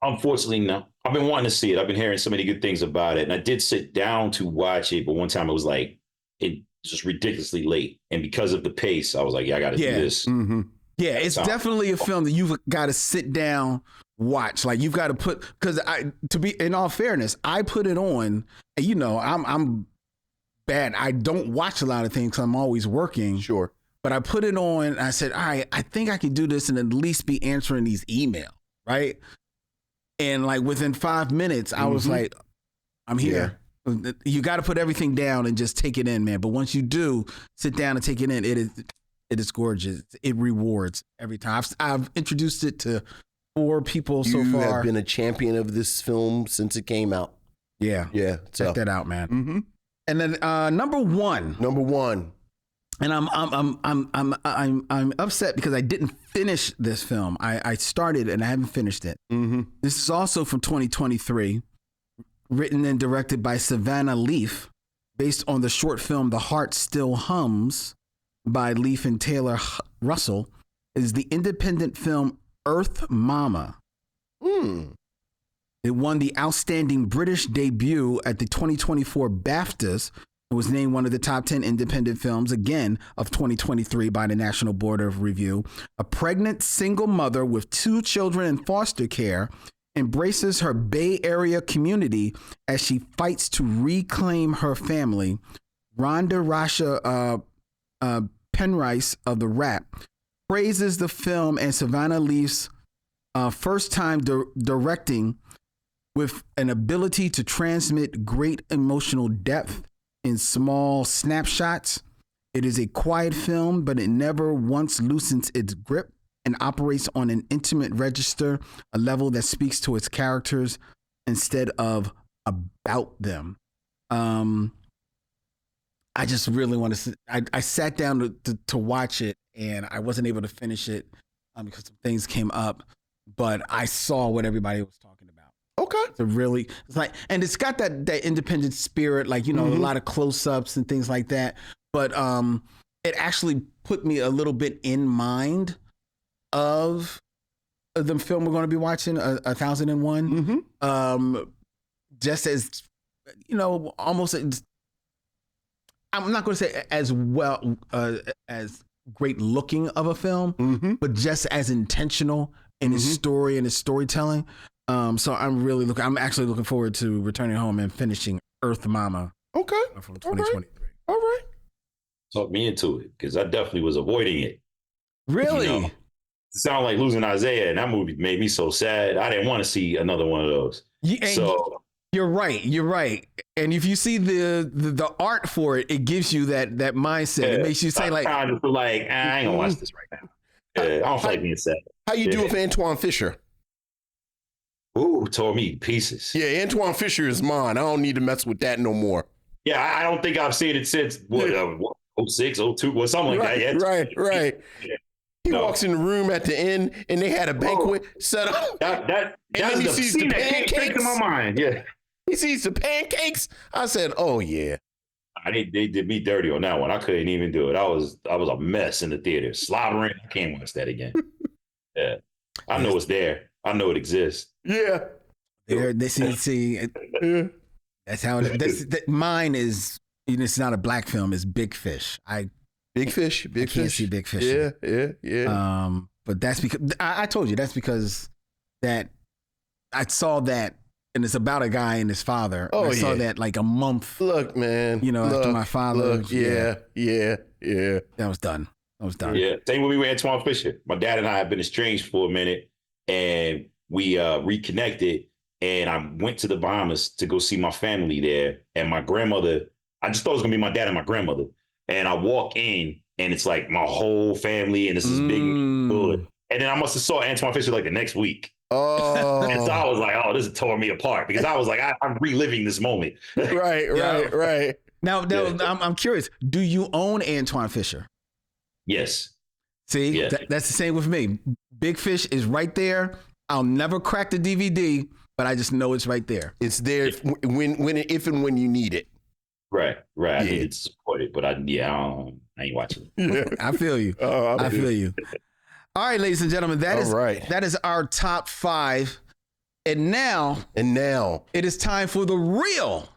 Unfortunately, no. I've been wanting to see it. I've been hearing so many good things about it. And I did sit down to watch it, but one time it was like, it just ridiculously late. And because of the pace, I was like, yeah, I got to do this. Yeah, it's definitely a film that you've got to sit down, watch. Like you've got to put, because to be in all fairness, I put it on, and you know, I'm bad. I don't watch a lot of things because I'm always working. Sure. but I put it on. And I said, all right, I think I can do this and at least be answering these emails, right? And like within 5 minutes, I was like, I'm here. You got to put everything down and just take it in, man. But once you do sit down and take it in, it is gorgeous. It rewards every time. I've introduced it to 4 people so far. You have been a champion of this film since it came out. Yeah. Check that out, man. Mm-hmm. And then number one. And I'm upset because I didn't finish this film. I started and I haven't finished it. Mm-hmm. This is also from 2023, written and directed by Savannah Leaf, based on the short film "The Heart Still Hums" by Leaf and Taylor Russell. It is the independent film Earth Mama. It won the Outstanding British Debut at the 2024 BAFTAs. It was named one of the top 10 independent films, again, of 2023 by the National Board of Review. A pregnant single mother with 2 children in foster care embraces her Bay Area community as she fights to reclaim her family. Rhonda Rasha Penrice of The Wrap praises the film and Savannah Leaf's first time directing with an ability to transmit great emotional depth in small snapshots. It is a quiet film, but it never once loosens its grip and operates on an intimate register, a level that speaks to its characters instead of about them. I just really want to. I sat down to watch it, and I wasn't able to finish it because some things came up. But I saw what everybody was talking about. Okay. It's like, and it's got that independent spirit, like, a lot of close-ups and things like that. But it actually put me a little bit in mind of the film we're going to be watching, 1001. Just as, almost, I'm not going to say as well as great looking of a film, but just as intentional in his story and his storytelling. So I'm actually looking forward to returning home and finishing Earth Mama. Okay. From 2023. All right. Talk me into it, because I definitely was avoiding it. Really? It sounded like losing Isaiah, and that movie made me so sad. I didn't want to see another one of those. You're right. And if you see the art for it, it gives you that mindset. It makes you say like, I ain't gonna watch this right now. I don't feel like being sad. How you do with Antoine Fisher? Ooh, tore me to pieces. Yeah, Antoine Fisher is mine. I don't need to mess with that no more. Yeah, I don't think I've seen it since 06, 02, or something like that. Yeah, Right. Yeah. He walks in the room at the end, and they had a banquet set up. That's the scene that came straight to my mind. Yeah, he sees the pancakes. I said, "Oh yeah." They did me dirty on that one. I couldn't even do it. I was a mess in the theater, slobbering. I can't watch that again. Yeah, I know it's there. I know it exists. Yeah. See. That's how mine is. It's not a black film. It's Big Fish. Big Fish. I can't see Big Fish. Yeah. But that's because I told you that's because that I saw that, and it's about a guy and his father. Oh, I saw that like a month. Look, man. After my father. Yeah. That was done. Yeah. Same with me with Antoine Fisher. My dad and I have been estranged for a minute, and we reconnected. And I went to the Bahamas to go see my family there. And my grandmother, I just thought it was gonna be my dad and my grandmother. And I walk in, and it's like my whole family, and this is big hood. And then I must have saw Antoine Fisher like the next week. Oh. And so I was like, oh, this is tore me apart, because I was like, I'm reliving this moment. Right. Now I'm curious. Do you own Antoine Fisher? Yes. See, yeah. That's the same with me. Big Fish is right there. I'll never crack the DVD, but I just know it's right there. It's there if and when you need it. Right. I need to support it, but I ain't watching it. Yeah. I feel you. I feel you. All right, ladies and gentlemen, that is our top 5. And now it is time for the real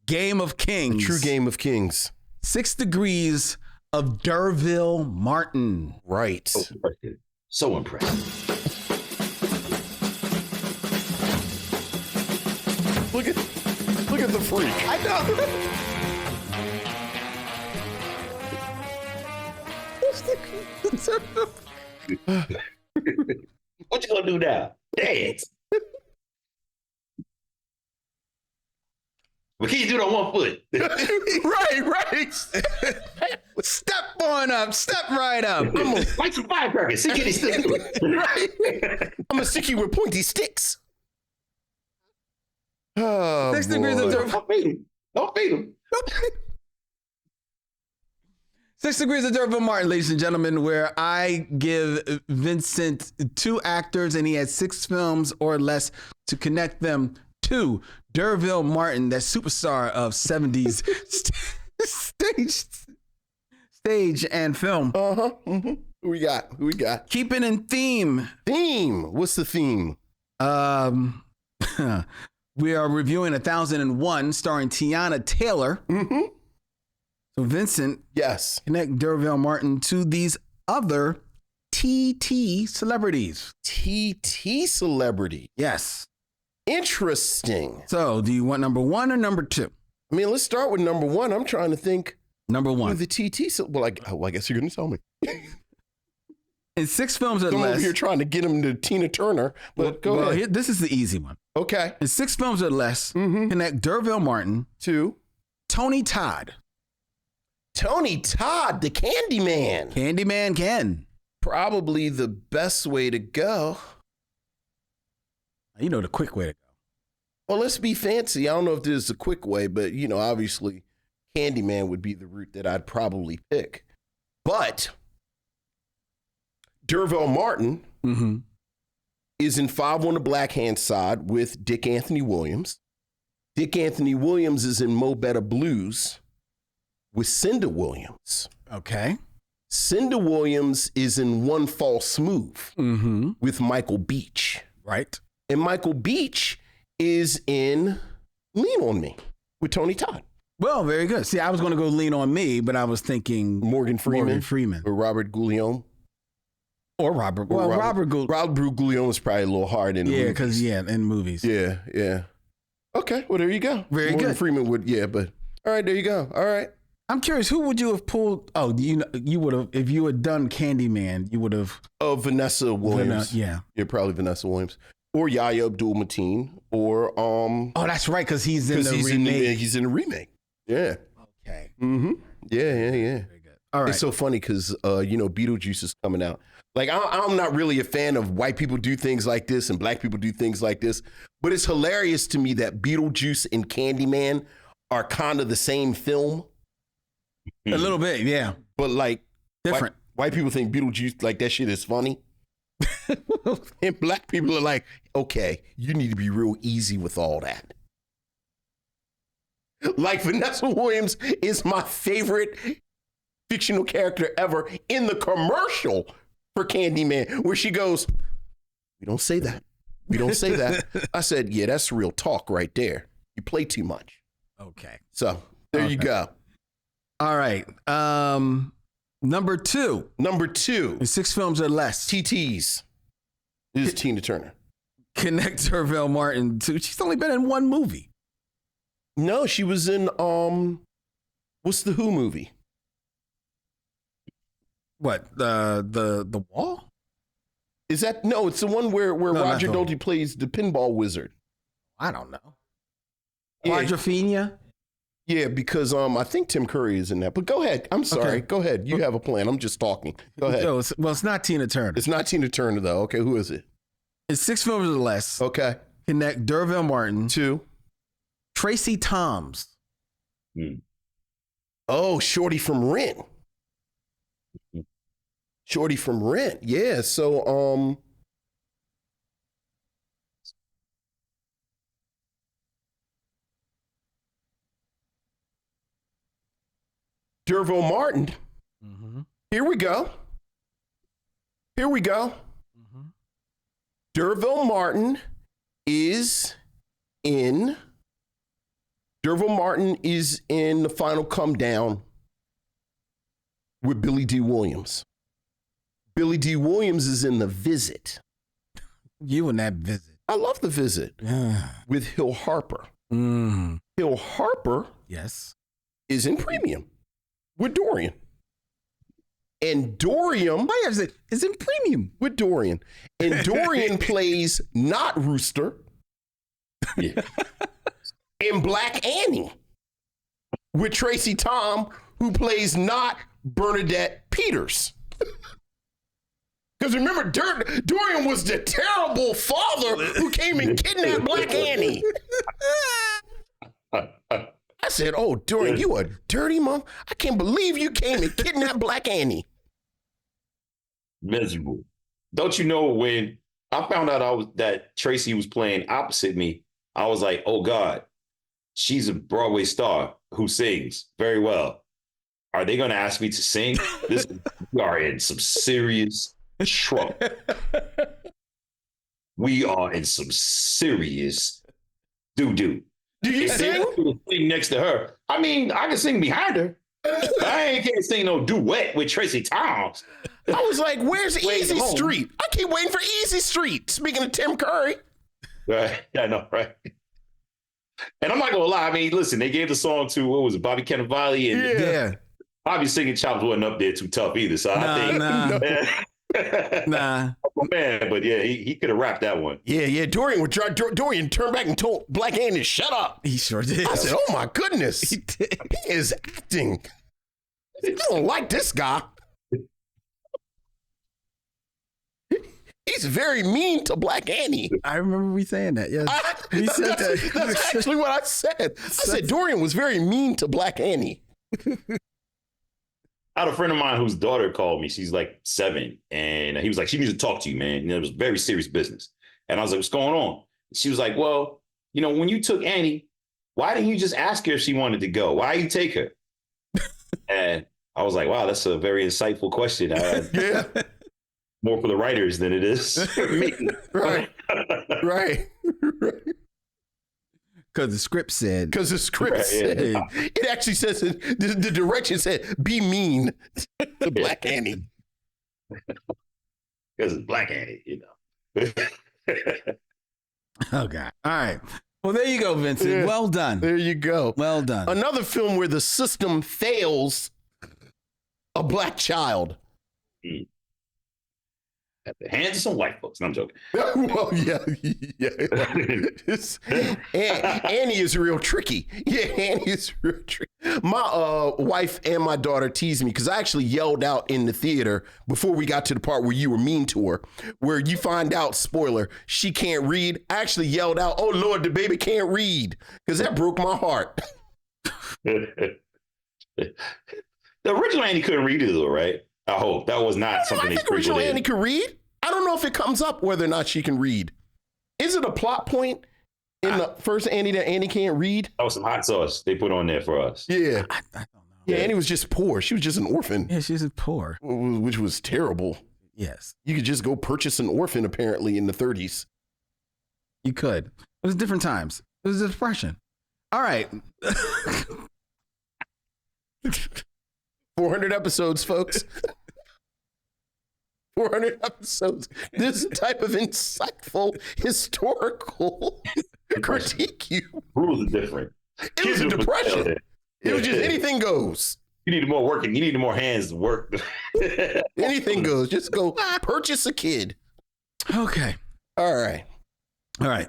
Game of Kings. A true Game of Kings. 6 Degrees of D'Urville Martin. Right. So impressive. Look at the freak. I know. What you gonna do now? Dance. But can you do it on one foot? Right. Step on up. Step right up. I'm gonna light some firecrackers. See, can he still do it? Right. I'm gonna stick you with pointy sticks. Oh, 6 degrees of boy. dirt. Don't feed him. 6 Degrees of Derville Martin, ladies and gentlemen, where I give Vincent 2 actors and he had 6 films or less to connect them to Derville Martin, that superstar of 70s stage and film. Mm-hmm. Who we got? Keeping in theme. Theme. What's the theme? We are reviewing 1001 starring Tiana Taylor. Mm-hmm. So Vincent, Yes. connect Derville Martin to these other TT celebrities. TT celebrity. Yes. Interesting. So do you want number 1 or number 2? I mean, let's start with number 1. I'm trying to think Number who 1. the TT. Well, I guess you're going to tell me. In 6 films or I'm over less. here trying to get him to Tina Turner, but go ahead. Here, this is the easy one. Okay. In 6 films or less, connect Derville Martin, 2. Tony Todd, Tony Todd, the Candyman. Candyman Ken. Probably the best way to go. You know the quick way to go. Well, let's be fancy. I don't know if there's a quick way, but, obviously Candyman would be the route that I'd probably pick. But Derville Martin is in 5 on the Black Hand Side with Dick Anthony Williams. Dick Anthony Williams is in Mo Better Blues with Cinda Williams. Okay. Cinda Williams is in One False Move with Michael Beach. Right. And Michael Beach is in Lean on Me with Tony Todd. Well, very good. See, I was going to go Lean on Me, but I was thinking Morgan Freeman. Or Or Robert Guillaume. Robert. Well, Robert Gould. Robert Guillaume is probably a little hard in the Yeah, movies. because, in movies. Yeah. Okay, well, there you go. Very Morgan good. Freeman would, but all right, there you go. All right. I'm curious, who would you have pulled? Oh, you would have, if you had done Candyman, you would have. Vanessa Williams. Yeah, probably Vanessa Williams. Or Yahya Abdul-Mateen. Or, Oh, that's right, because he's in the remake. he's in the remake. Yeah. Okay. Mm-hmm. Yeah. Very good. All right. It's so funny because, Beetlejuice is coming out. Like, I'm not really a fan of white people do things like this and black people do things like this, but it's hilarious to me that Beetlejuice and Candyman are kind of the same film. A little bit, yeah. But like Different. White people think Beetlejuice, like that shit is funny. And black people are like, okay, you need to be real easy with all that. Like Vanessa Williams is my favorite fictional character ever in the commercial for Candyman, where she goes, we don't say that. We don't say that. I said, yeah, that's real talk right there. You play too much. Okay. So there you go. All right. Number 2. Number 2, In 6 films or less, TTs is Tina Turner. connect Derville Martin to. She's only been in 1 movie. No, she was in what's the Who movie? What, the Wall? Is that no? It's the one where No, not Roger the Wall. Daltrey plays the pinball wizard. I don't know. Yeah. Quadrophenia? Yeah, because I think Tim Curry is in that. But go ahead. I'm sorry. Okay. Go ahead. You have a plan. I'm just talking. Go ahead. No, it's not Tina Turner. It's not Tina Turner though. Okay, who is it? It's 6 films or less. Okay, Connect Derville Martin, 2. Tracy Toms. Oh, Shorty from Rent. Shorty from Rent. Yeah. So Derville Martin. Here we go. Derville Martin is in The Final Come Down with Billy D. Williams. Billy D. Williams is in The Visit. You and that visit. I love The Visit with Hill Harper. Hill Harper Yes. is in Premium with Dorian. And Dorian, Why you have to say it's in premium? with Dorian. And Dorian plays not Rooster Yeah. in Black Annie with Tracy Tom, who plays not Bernadette Peters. Because remember, Dorian was the terrible father who came and kidnapped Black Annie. I said, oh, Dorian, you a dirty mom. I can't believe you came and kidnapped Black Annie. Miserable. Don't you know when I found out that Tracy was playing opposite me, I was like, oh God, she's a Broadway star who sings very well. Are they going to ask me to sing? We are in some serious trouble. We are in some serious doo-doo. Do you sing? Sing next to her. I mean, I can sing behind her. I can't sing no duet with Tracy Thomas. I was like, where's Wait, Easy home. Street? I keep waiting for Easy Street. Speaking of Tim Curry. Right? I know, right? And I'm not gonna lie. I mean, listen, they gave the song to what was it, Bobby Cannavale, and Yeah. Bobby's singing chops wasn't up there too tough either. So I think, Nah. oh, man, but yeah, he could have rapped that one. Yeah. Dorian turned back and told Black Annie to shut up. He sure did. I said, oh my goodness. He did. He is acting. I don't like this guy. He's very mean to Black Annie. I remember we saying that. Yes. We said that. That's actually what I said. I said Dorian was very mean to Black Annie. I had a friend of mine whose daughter called me. She's like 7. And he was like, she needs to talk to you, man. And it was very serious business. And I was like, what's going on? She was like, well, you know, when you took Annie, why didn't you just ask her if she wanted to go? Why you take her? And I was like, wow, that's a very insightful question. Yeah. More for the writers than it is me. Right. Right. Because the script said. Because the script Right, said, yeah. it actually says, the direction said, be mean to Black Annie. Because it's Black Annie, you know. Oh, God. All right. Well, there you go, Vincent. Yeah. Well done. There you go. Well done. Another film where the system fails a Black child. At the hands of some white folks. No, I'm joking. Well, yeah. Annie is real tricky. Yeah, Annie is real tricky. My wife and my daughter teased me because I actually yelled out in the theater before we got to the part where you were mean to her, where you find out, spoiler, she can't read. I actually yelled out, oh, Lord, the baby can't read, because that broke my heart. The original Annie couldn't read it, though, right? I hope that was not something I they think original sprinkled Annie in. can read. I don't know if it comes up whether or not she can read. Is it a plot point in the first Annie that Annie can't read? That was some hot sauce they put on there for us. Yeah. I don't know. Yeah, Annie was just poor. She was just an orphan, Yeah, she's poor. which was terrible. Yes, You could just go purchase an orphan apparently in the 30s. you could. It was different times. It was a depression. All right. 400 episodes, folks. 400 episodes. This type of insightful historical critique. Rules are different. It was a depression. It was just anything goes. You needed more working. You needed more hands to work. Anything goes. Just go purchase a kid. Okay. All right. All right.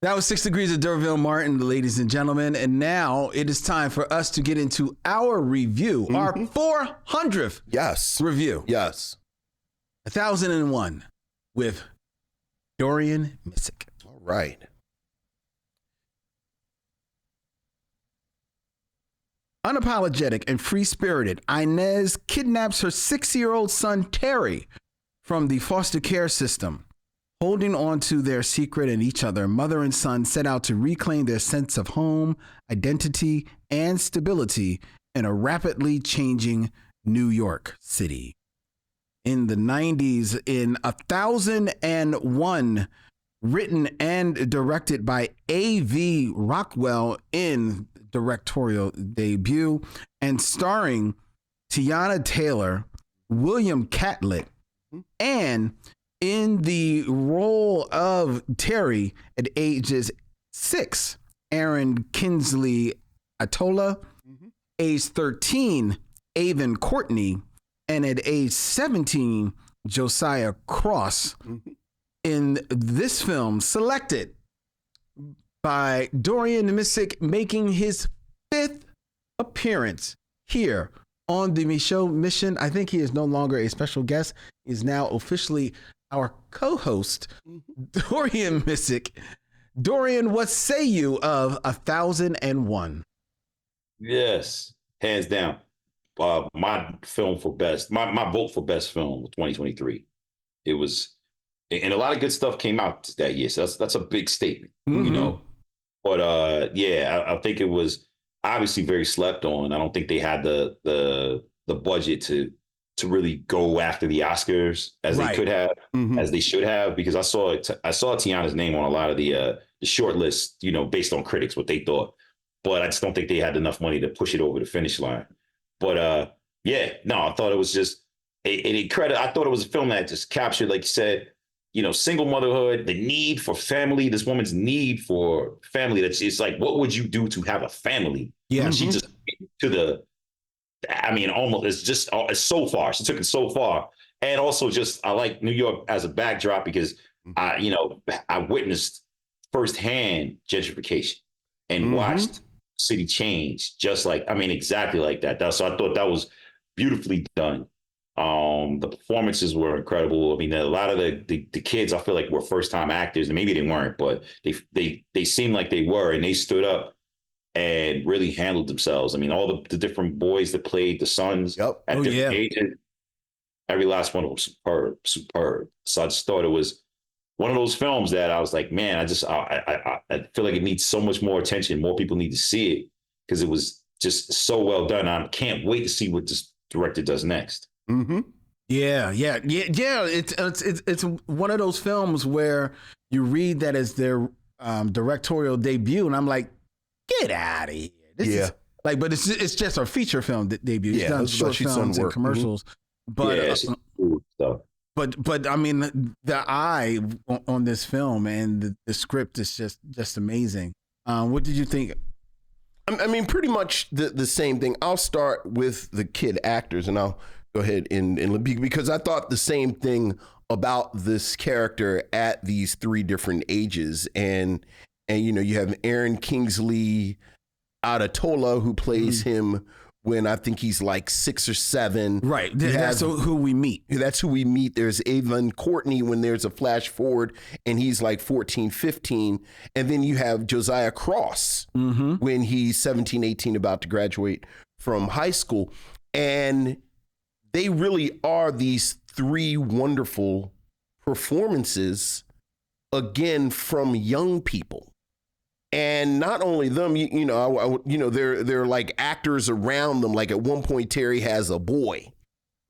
That was 6 Degrees of D'Urville Martin, ladies and gentlemen. And now it is time for us to get into our review, our 400th Yes. review. Yes. 1001 with Dorian Missick. All right. Unapologetic and free-spirited, Inez kidnaps her 6-year-old son, Terry, from the foster care system. Holding on to their secret and each other, mother and son set out to reclaim their sense of home, identity, and stability in a rapidly changing New York City. In the 90s, in 1001, written and directed by A.V. Rockwell in directorial debut, and starring Tiana Taylor, William Catlett, and in the role of Terry at ages 6, Aaron Kinsley Atola, age 13, Avon Courtney, and at age 17, Josiah Cross, in this film, selected by Dorian Missick, making his 5th appearance here on the Micheaux Mission. I think he is no longer a special guest. He is now officially our co-host, Dorian Missick. Dorian, what say you of 1001? Yes, hands down. My film for best, my vote for best film of 2023. It was, and a lot of good stuff came out that year. So that's a big statement, you know. But yeah, I think it was obviously very slept on. I don't think they had the budget to really go after the Oscars as they could have, as they should have, because I saw Tiana's name on a lot of the short list, you know, based on critics, what they thought. But I just don't think they had enough money to push it over the finish line. But yeah, no, I thought it was just I thought it was a film that just captured, like you said, you know, single motherhood, the need for family, this woman's need for family. It's like, what would you do to have a family? Yeah. And she just it's so far. She took it so far. And also just, I like New York as a backdrop because I witnessed firsthand gentrification and watched city change exactly like that. So I thought that was beautifully done. The performances were incredible. I mean, a lot of the kids, I feel like, were first time actors, and maybe they weren't, but they seemed like they were, and they stood up and really handled themselves. I mean, all the different boys that played the sons at different ages, every last one was superb. So I just thought it was one of those films that I was like, man, I feel like it needs so much more attention. More people need to see it because it was just so well done. I can't wait to see what this director does next. Yeah. It's one of those films where you read that as their directorial debut, and I'm like, get out of here. This is like, but it's just a feature film debut. Yeah, It's done short films and commercials, but but I mean, the eye on this film and the script is just amazing. What did you think? I mean, pretty much the same thing. I'll start with the kid actors, and I'll go ahead and because I thought the same thing about this character at these 3 different ages. And you know, you have Aaron Kingsley Adatola, who plays him when I think he's like 6 or 7. Right. That's who we meet. That's who we meet. There's Avon Courtney when there's a flash forward and he's like 14, 15. And then you have Josiah Cross when he's 17, 18, about to graduate from high school. And they really are these 3 wonderful performances, again, from young people. And not only them, they're like actors around them. Like at one point, Terry has a boy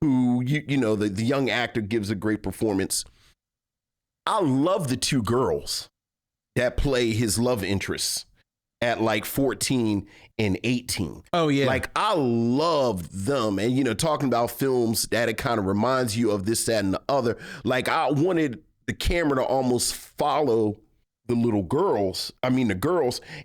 who, the young actor gives a great performance. I love the 2 girls that play his love interests at like 14 and 18. Oh, yeah. Like, I love them. And, talking about films that it kind of reminds you of this, that, and the other. Like, I wanted the camera to almost follow the girls,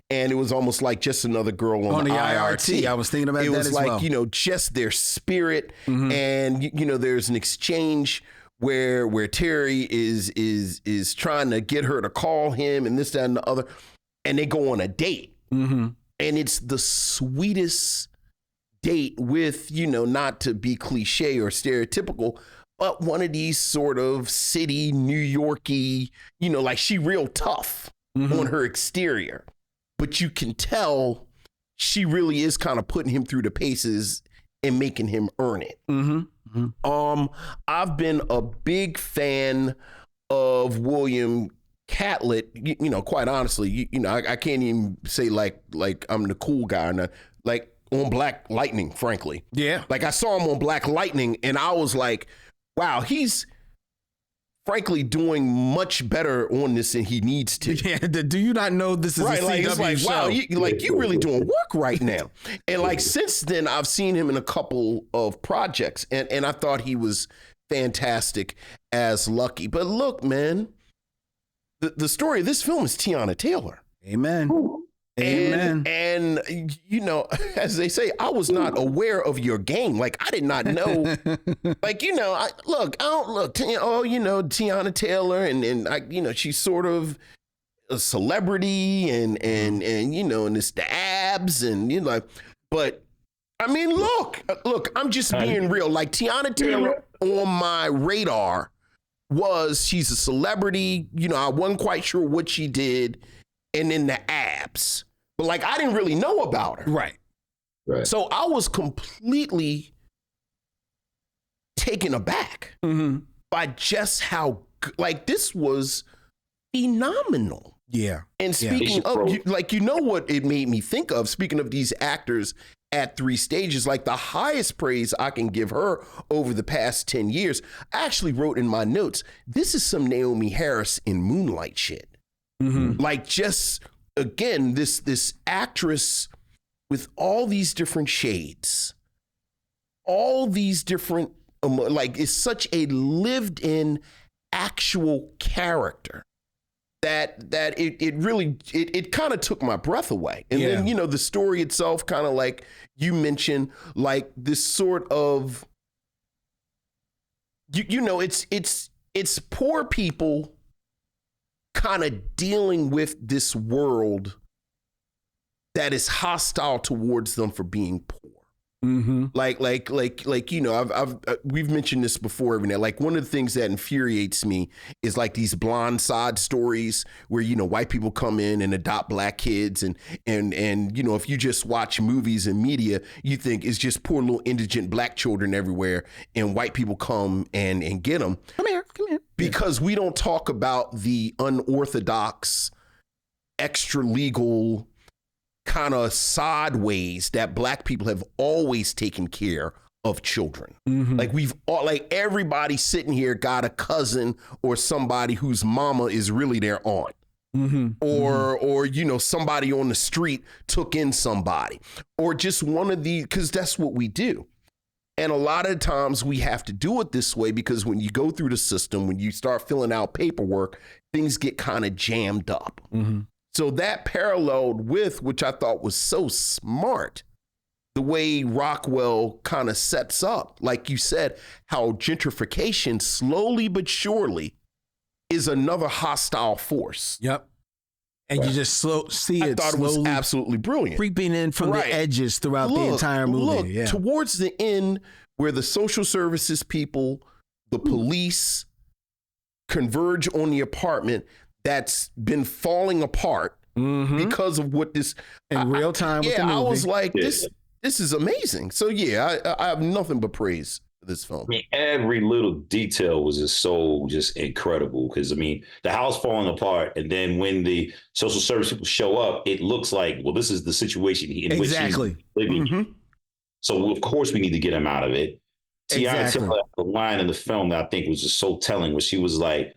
and it was almost like just another girl on the IRT. I was thinking about that as well. It was like, just their spirit. And, there's an exchange where Terry is trying to get her to call him and this, that, and the other. And they go on a date. And it's the sweetest date with, not to be cliche or stereotypical, but one of these sort of city, New York-y, like she real tough on her exterior. But you can tell she really is kind of putting him through the paces and making him earn it. I've been a big fan of William Catlett, quite honestly, I can't even say like I'm the cool guy, or like on Black Lightning, frankly. Yeah. Like I saw him on Black Lightning and I was like, wow, he's frankly doing much better on this than he needs to. Yeah. Do you not know this is a CW it's like, show? Wow, you really doing work right now. And like since then, I've seen him in a couple of projects and I thought he was fantastic as Lucky. But look, man, the story of this film is Tiana Taylor. Amen. Amen. And you know, as they say, I was not aware of your game. Like I did not know. Like you know, I don't look. You know, Tiana Taylor, and I, you know, she's sort of a celebrity, and you know, and it's the abs, and you know, like, but I mean, look, I'm just being real. Like Tiana Taylor on my radar she's a celebrity. You know, I wasn't quite sure what she did, and then the abs. But like, I didn't really know about her. Right. So I was completely taken aback by just how, like, this was phenomenal. Yeah. And speaking of, like, you know what it made me think of, speaking of these actors at 3 stages, like the highest praise I can give her over the past 10 years, I actually wrote in my notes, this is some Naomi Harris in Moonlight shit. Like just... Again, this actress with all these different shades, all these different, like, is such a lived-in actual character that it really kind of took my breath away. And then, you know, the story itself, kind of like you mentioned, like this sort of, you know, it's poor people kind of dealing with this world that is hostile towards them for being poor. Like, you know, we've mentioned this before every night. Like one of the things that infuriates me is like these blonde side stories where, you know, white people come in and adopt black kids. And, you know, if you just watch movies and media, you think it's just poor little indigent black children everywhere. And white people come and get them. Come here. Because we don't talk about the unorthodox, extra legal kind of sideways that black people have always taken care of children. Like we've all, like everybody sitting here got a cousin or somebody whose mama is really their aunt. Or you know, somebody on the street took in somebody, or just one of these, because that's what we do. And a lot of times we have to do it this way because when you go through the system, when you start filling out paperwork, things get kind of jammed up. So that paralleled with, which I thought was so smart, the way Rockwell kind of sets up, like you said, how gentrification slowly but surely is another hostile force. Yep. And you just see I it thought it was slowly absolutely brilliant. creeping in from the edges throughout the entire movie. Look, towards the end, where the social services people, the police converge on the apartment that's been falling apart because of what this in real time. With the movie. I was like, this is amazing. So yeah, I have nothing but praise for this film. I mean, every little detail was just incredible. Because I mean, the house falling apart, and then when the social service people show up, it looks like, well, this is the situation in which he's living. So of course we need to get him out of it. Tiana Taylor, the line in the film that I think was just so telling, where she was like,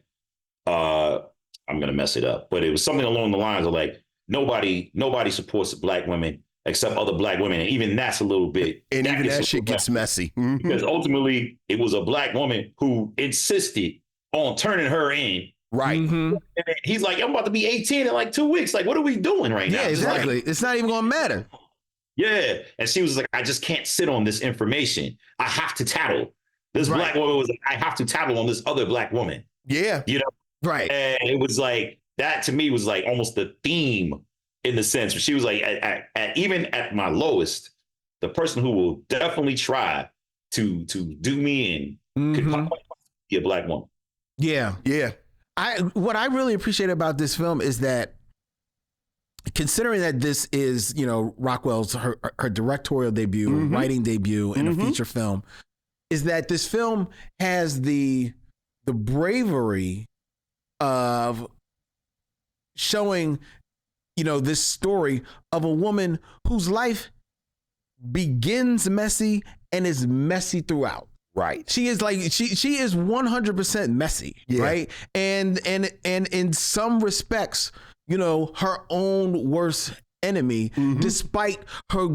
I'm gonna mess it up, but it was something along the lines of like, nobody supports black women except other black women, and even that's a little bit. And even that shit gets messy because ultimately it was a black woman who insisted on turning her in. Right. And he's like, I'm about to be 18 in like 2 weeks. Like, what are we doing right now? Yeah, exactly. Like, it's not even gonna matter. Yeah. And she was like, I just can't sit on this information. I have to tattle. This black woman was like, I have to tattle on this other black woman. Yeah. You know? Right. And it was like, that to me was like almost the theme in the sense where she was like, even at my lowest, the person who will definitely try to do me in could probably be a black woman. Yeah. Yeah. What I really appreciate about this film is that, considering that this is, you know, Rockwell's her directorial debut, writing debut in a feature film, is that this film has the bravery of showing, you know, this story of a woman whose life begins messy and is messy throughout. Right. She is like, she is 100% messy. Yeah. Right. And in some respects, you know, her own worst enemy, despite her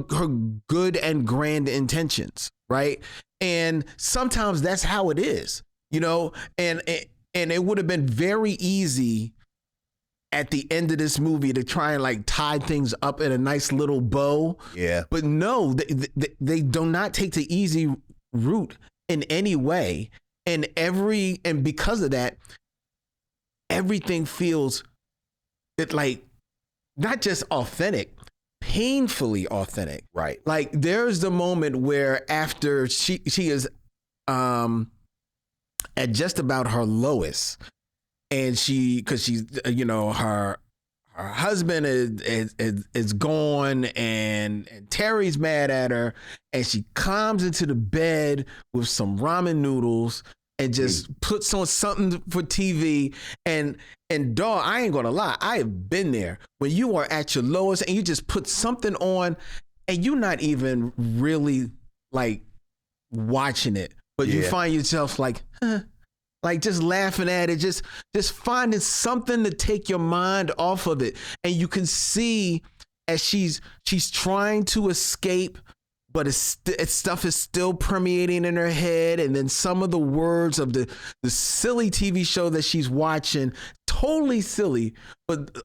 good and grand intentions. Right. And sometimes that's how it is, you know, and it would have been very easy at the end of this movie to try and like tie things up in a nice little bow. Yeah. But no, they do not take the easy route in any way. And because of that, everything feels like not just authentic, painfully authentic. Right. Like there's the moment where after she is at just about her lowest, and because she's her husband is gone, and Terry's mad at her, and she climbs into the bed with some ramen noodles and just puts on something for TV. And dog, I ain't gonna lie, I have been there when you are at your lowest and you just put something on and you're not even really like watching it, but you find yourself like, huh, like just laughing at it, just finding something to take your mind off of it. And you can see as she's trying to escape, but stuff is still permeating in her head. And then some of the words of the silly TV show that she's watching, totally silly, but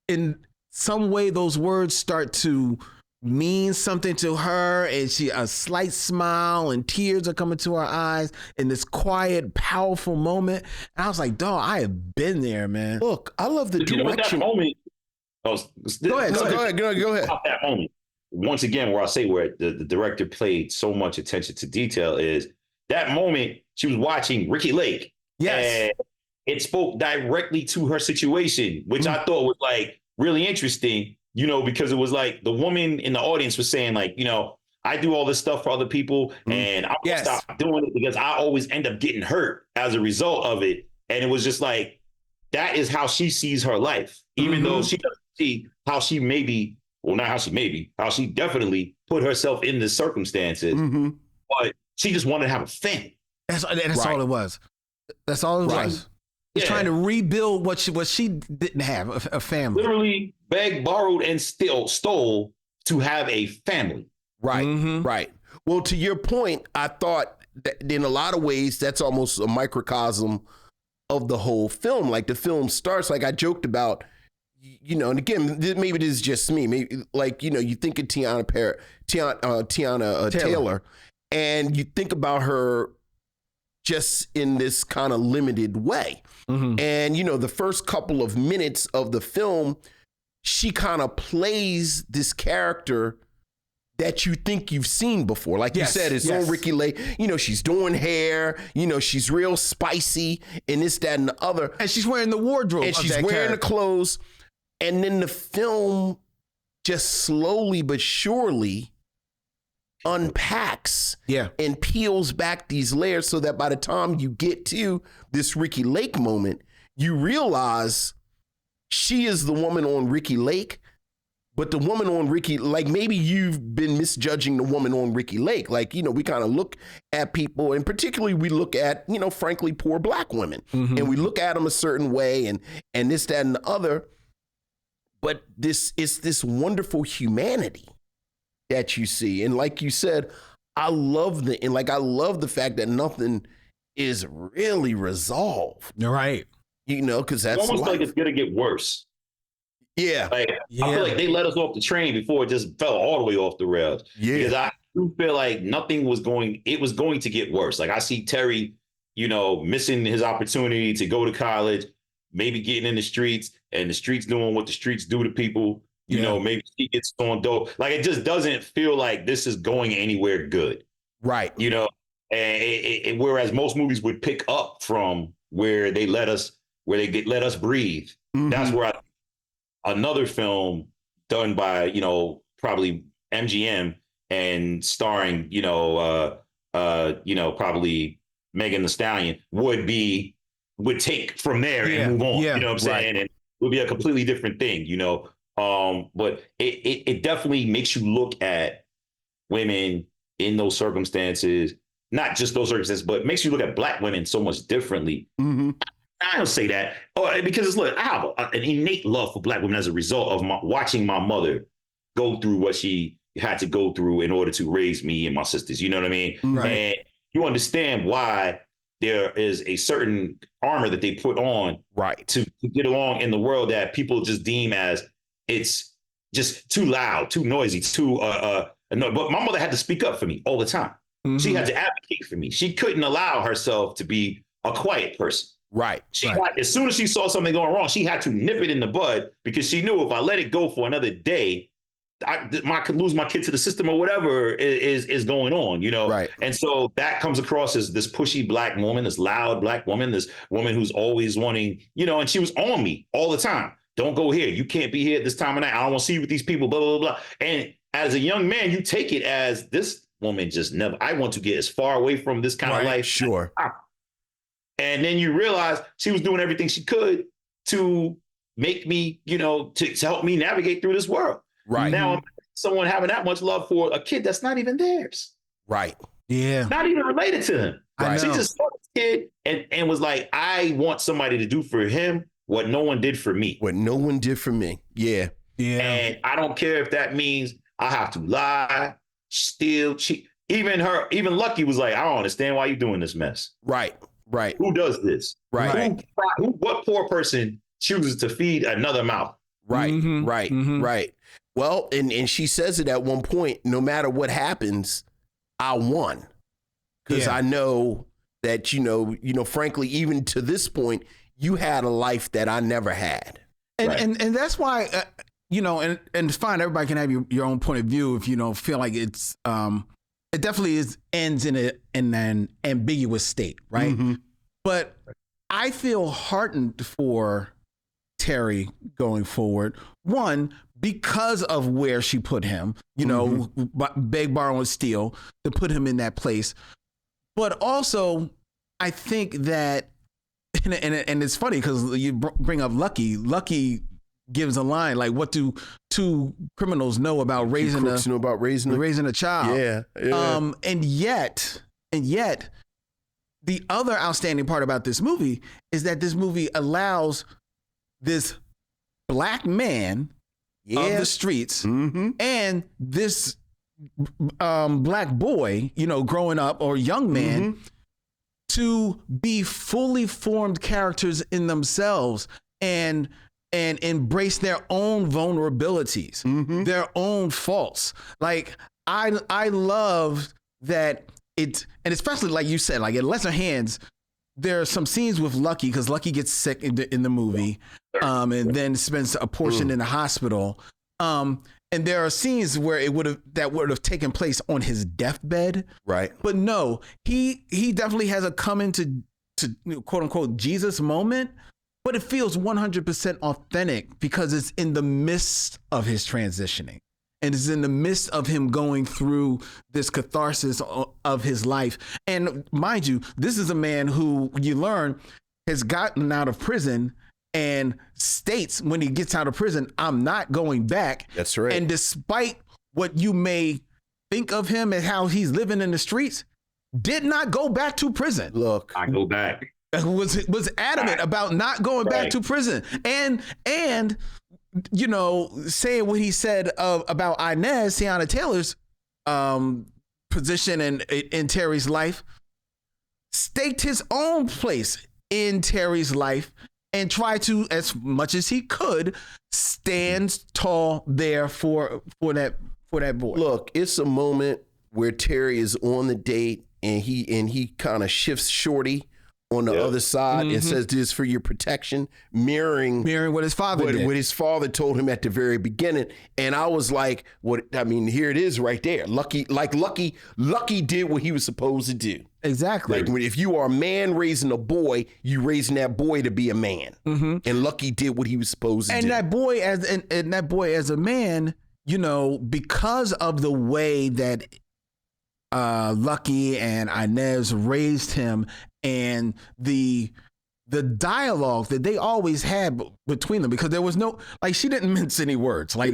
in some way those words start to mean something to her, and a slight smile and tears are coming to her eyes in this quiet, powerful moment. And I was like, dog, I have been there, man. Look, I love the direction. That moment, Go ahead. About that moment, once again, where I say where the director played so much attention to detail is that moment she was watching Ricky Lake. Yes. And it spoke directly to her situation, which I thought was like really interesting, because it was like the woman in the audience was saying like, I do all this stuff for other people and I'm gonna stop doing it because I always end up getting hurt as a result of it. And it was just like, that is how she sees her life, even though she doesn't see how she how she definitely put herself in the circumstances, but she just wanted to have a family. That's all it was. That's all it was. It's trying to rebuild what she didn't have, a family. Literally begged, borrowed, and still stole to have a family. Right, right. Well, to your point, I thought that in a lot of ways, that's almost a microcosm of the whole film. Like the film starts, like I joked about, and again, maybe this is just me. Maybe like, you think of Tiana Taylor, and you think about her just in this kind of limited way. And, the first couple of minutes of the film, she kind of plays this character that you think you've seen before. Like you said, it's on Ricky Lake. She's doing hair, she's real spicy and this, that, and the other. And she's wearing the wardrobe. And she's wearing the clothes. And then the film just slowly but surely unpacks and peels back these layers so that by the time you get to this Ricky Lake moment, you realize she is the woman on Ricky Lake, but the woman on Ricky, like maybe you've been misjudging the woman on Ricky Lake. Like, we kind of look at people, and particularly we look at, frankly, poor black women, and we look at them a certain way and this, that, and the other. But this is this wonderful humanity that you see. And like you said, I love the fact that nothing is really resolved. Right. Because that's it's almost life. like it's going to get worse. Yeah. I feel like they let us off the train before it just fell all the way off the rails. Yeah. Because I do feel like it was going to get worse. Like I see Terry, missing his opportunity to go to college, maybe getting in the streets, and the streets doing what the streets do to people. Maybe she gets on dope. Like it just doesn't feel like this is going anywhere good. Right. And whereas most movies would pick up from where they let us breathe. That's where another film done by, probably MGM and starring, probably Megan Thee Stallion would take from there and move on. You know what I'm saying? And it would be a completely different thing, but it definitely makes you look at women in those circumstances, not just those circumstances, but makes you look at black women so much differently. I don't say that because I have an innate love for black women as a result of watching my mother go through what she had to go through in order to raise me and my sisters. You know what I mean? Right. And you understand why there is a certain armor that they put on Right. to get along in the world that people just deem as it's just too loud, too noisy, too annoying. But my mother had to speak up for me all the time. She had to advocate for me. She couldn't allow herself to be a quiet person. Right. She had, as soon as she saw something going wrong, she had to nip it in the bud because she knew if I let it go for another day, I could lose my kid to the system or whatever is going on, you know? Right. And so that comes across as this pushy black woman, this loud black woman, this woman who's always wanting, you know, and she was on me all the time. Don't go here. You can't be here at this time of night. I don't want to see you with these people, blah, blah, blah. And as a young man, you take it as this woman just never, I want to get as far away from this kind of life. Sure. And then you realize she was doing everything she could to make me, you know, to help me navigate through this world. Right. Now, someone having that much love for a kid that's not even theirs. Right. Yeah. Not even related to him. Right. She just saw this kid and was like, I want somebody to do for him what no one did for me. What no one did for me. Yeah. Yeah. And I don't care if that means I have to lie, steal, cheat. Even Lucky was like, I don't understand why you're doing this mess. Right. Right. Who does this? Right. What poor person chooses to feed another mouth? Right. Mhm. Right. Mhm. Right. Well, and she says it at one point, no matter what happens, I won. Because Yeah. I know that, you know, frankly, even to this point, you had a life that I never had. And Right. and that's why you know, and it's fine. Everybody can have your own point of view if you don't feel like it's it definitely ends in an ambiguous state, right? Mhm. But I feel heartened for Terry going forward. One, because of where she put him, you know, beg, borrow, and steal to put him in that place. But also, I think that, and it's funny because you bring up Lucky. Lucky gives a line like, "What do two criminals know about raising Crooks know about raising a child?" Yeah. Yeah. And yet, the other outstanding part about this movie is that this movie allows this black man of the streets and this black boy, you know, growing up, or young man, to be fully formed characters in themselves and embrace their own vulnerabilities, their own faults. Like I love that it, and especially like you said, like in Lesser Hands, there are some scenes with Lucky because Lucky gets sick in the movie, and then spends a portion in the hospital. And there are scenes where that would have taken place on his deathbed. Right. But no, he definitely has a come into quote unquote Jesus moment, but it feels 100% authentic because it's in the midst of his transitioning. And it's in the midst of him going through this catharsis of his life. And mind you, this is a man who, you learn, has gotten out of prison and states when he gets out of prison, I'm not going back. That's right. And despite what you may think of him and how he's living in the streets, did not go back to prison. Look, I go back. Was adamant about not going back to prison. And you know, saying what he said about Inez, Tiana Taylor's position in Terry's life, staked his own place in Terry's life and tried to, as much as he could, stand tall there for that boy. Look, it's a moment where Terry is on the date and he kind of shifts Shorty on the other side and says, "This is for your protection," mirroring what his father did. What his father told him at the very beginning. And I was like, here it is right there. Lucky did what he was supposed to do. Exactly. Like, if you are a man raising a boy, you raising that boy to be a man. And Lucky did what he was supposed to do. And that boy as a man, you know, because of the way that Lucky and Inez raised him, and the dialogue that they always had between them, because there was no, like, she didn't mince any words, like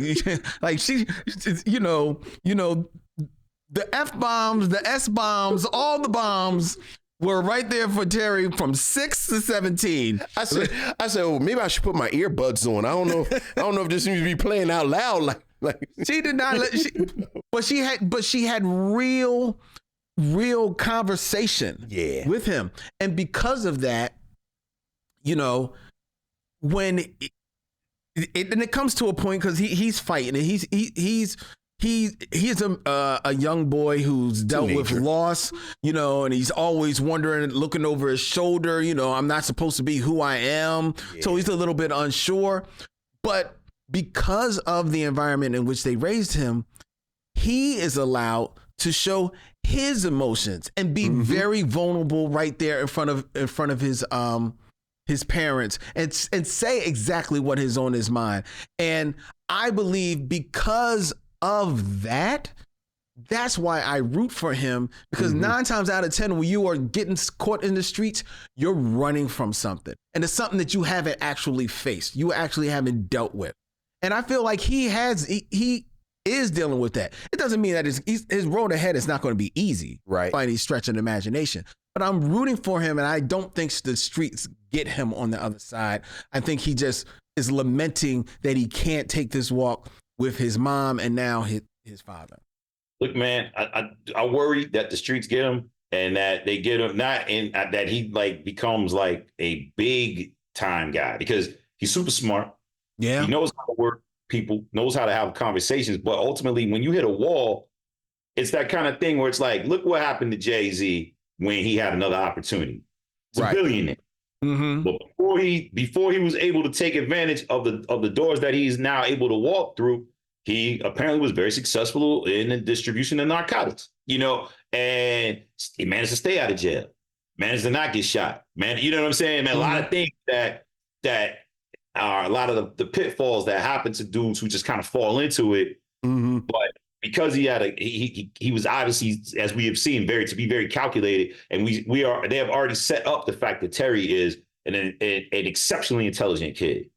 she, you know, the F-bombs, the S-bombs, all the bombs were right there for Terry from 6 to 17. I said, oh, maybe I should put my earbuds on. I don't know if this needs to be playing out loud. Like she did not let, but she had real real conversation with him. And because of that, you know, when it comes to a point, because he's fighting and he's a young boy who's dealt with loss, you know, and he's always wondering, looking over his shoulder, you know, I'm not supposed to be who I am. So he's a little bit unsure. But because of the environment in which they raised him, he is allowed to show his emotions and be very vulnerable right there in front of his parents and say exactly what is on his mind. And I believe because of that, that's why I root for him, because 9 times out of 10, when you are getting caught in the streets, you're running from something. And it's something that you haven't actually faced. You actually haven't dealt with. And I feel like he is dealing with that. It doesn't mean that his road ahead is not going to be easy by any stretch of the imagination. But I'm rooting for him, and I don't think the streets get him on the other side. I think he just is lamenting that he can't take this walk with his mom and now his father. Look, man, I worry that the streets get him, and that they get him that he like becomes like a big time guy, because he's super smart. Yeah, he knows how to work people, knows how to have conversations. But ultimately, when you hit a wall, it's that kind of thing where it's like, look what happened to Jay-Z when he had another opportunity. He's a billionaire. But before he was able to take advantage of the doors that he's now able to walk through, he apparently was very successful in the distribution of narcotics, you know, and he managed to stay out of jail, managed to not get shot, man. You know what I'm saying? Man, a lot of things that are a lot of the pitfalls that happen to dudes who just kind of fall into it. But because he had he was obviously, as we have seen, very calculated, and they have already set up the fact that Terry is an exceptionally intelligent kid,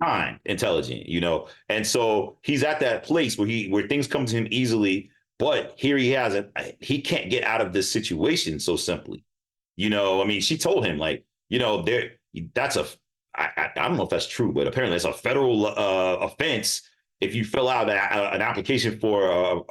kind, intelligent, you know, and so he's at that place where things come to him easily, but here he can't get out of this situation so simply, you know. I mean, she told him, like, you know, I don't know if that's true, but apparently it's a federal offense if you fill out an application for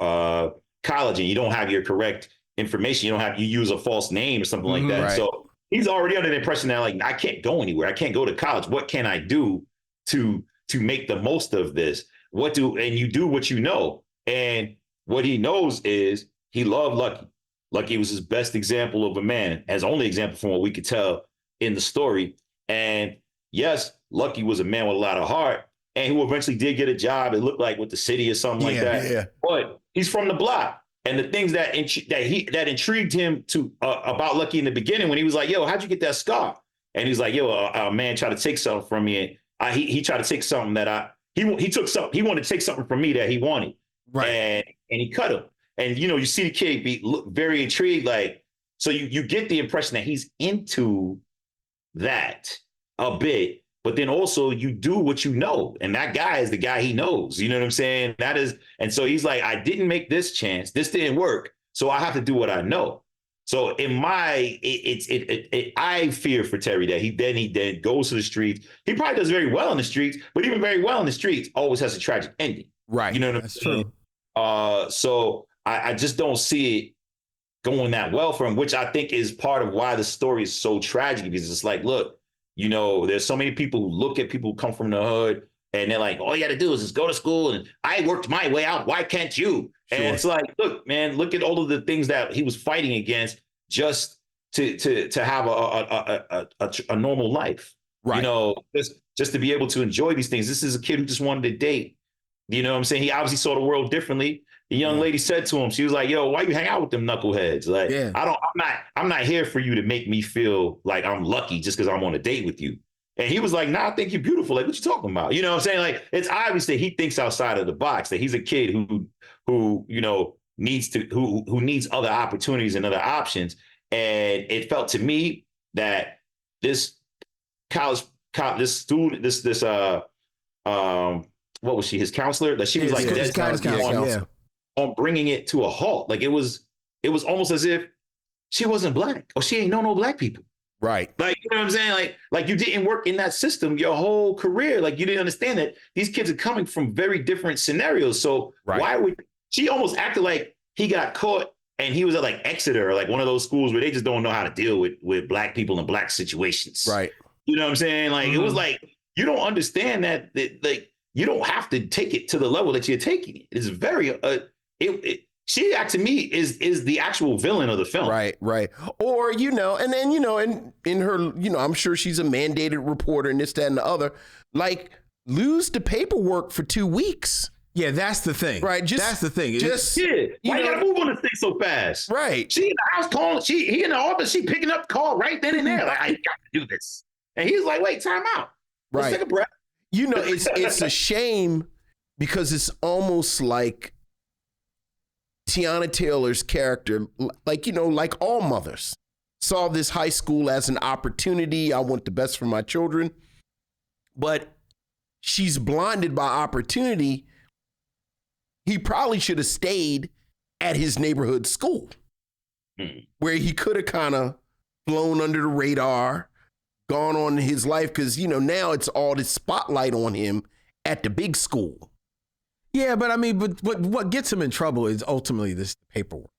college and you don't have your correct information, you use a false name or something like that. Right. So he's already under the impression that, like, I can't go anywhere. I can't go to college. What can I do to make the most of this? And you do what you know. And what he knows is he loved Lucky. Lucky was his best example of a man, as only example from what we could tell in the story. And yes, Lucky was a man with a lot of heart, and who eventually did get a job, it looked like with the city or something like that. Yeah. But he's from the block. And the things that intrigued him about Lucky in the beginning, when he was like, yo, how'd you get that scar? And he's like, yo, a man tried to take something from me. And he tried to take something that he took something. He wanted to take something from me that he wanted. Right. And he cut him. And, you know, you see the kid look very intrigued. Like, so you get the impression that he's into that a bit. But then also you do what you know. And that guy is the guy he knows. You know what I'm saying? And so he's like, I didn't make this chance. This didn't work. So I have to do what I know. So I fear for Terry that he then goes to the streets. He probably does very well in the streets, but even very well in the streets always has a tragic ending. Right. You know what I'm saying? True. So I just don't see it going that well for him, which I think is part of why the story is so tragic, because it's like, look, you know, there's so many people who look at people who come from the hood and they're like, all you got to do is just go to school and I worked my way out. Why can't you? Sure. And it's like, look, man, look at all of the things that he was fighting against just to have a normal life. Right. You know, just to be able to enjoy these things. This is a kid who just wanted to date. You know what I'm saying? He obviously saw the world differently. The young lady said to him, she was like, yo, why you hang out with them knuckleheads? Like, I'm not here for you to make me feel like I'm lucky just because I'm on a date with you. And he was like, nah, I think you're beautiful. Like, what you talking about? You know what I'm saying? Like, it's obvious that he thinks outside of the box, that he's a kid who you know, needs other opportunities and other options. And it felt to me that this student, what was she, his counselor? That she was like, dead counselor. On bringing it to a halt. Like, it was almost as if she wasn't black, or she ain't know no black people. Right. Like, you know what I'm saying? Like you didn't work in that system your whole career. Like, you didn't understand that these kids are coming from very different scenarios. So why would she almost acted like he got caught and he was at like Exeter, or like one of those schools where they just don't know how to deal with black people in black situations. Right. You know what I'm saying? Like it was like, you don't understand that like you don't have to take it to the level that you're taking it. It's very she to me is the actual villain of the film. Right. Or, and then, in her, I'm sure she's a mandated reporter and this, that, and the other, like lose the paperwork for 2 weeks. Yeah, that's the thing. Right. That's the thing. Why you gotta move on this thing so fast? Right. She in the house calling, he in the office, she picking up the call right then and there. Like, I got to do this. And he's like, wait, time out. Let's take a breath. It's a shame because it's almost like Tiana Taylor's character, like all mothers, saw this high school as an opportunity. I want the best for my children. But she's blinded by opportunity. He probably should have stayed at his neighborhood school where he could have kind of flown under the radar, gone on his life. Because, now it's all this spotlight on him at the big school. Yeah, but I mean, but what gets him in trouble is ultimately this paperwork.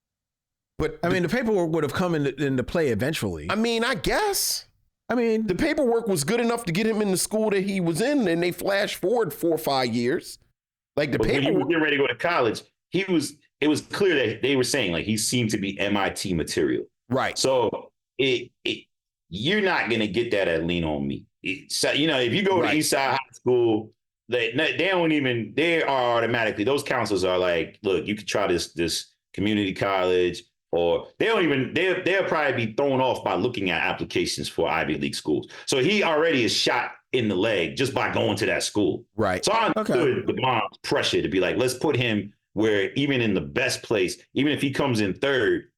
But I mean, the paperwork would have come into play eventually. I mean, I guess. I mean, the paperwork was good enough to get him in the school that he was in, and they flash forward 4 or 5 years. Like the paperwork. When he was getting ready to go to college, it was clear that they were saying like he seemed to be MIT material. Right. So you're not gonna get that at Lean on Me. So, if you go to Eastside High School, they are automatically, those counselors are like, look, you could try this community college, or they'll probably be thrown off by looking at applications for Ivy League schools. So he already is shot in the leg just by going to that school. Right. So I understood the mom's pressure to be like, let's put him where even in the best place, even if he comes in third,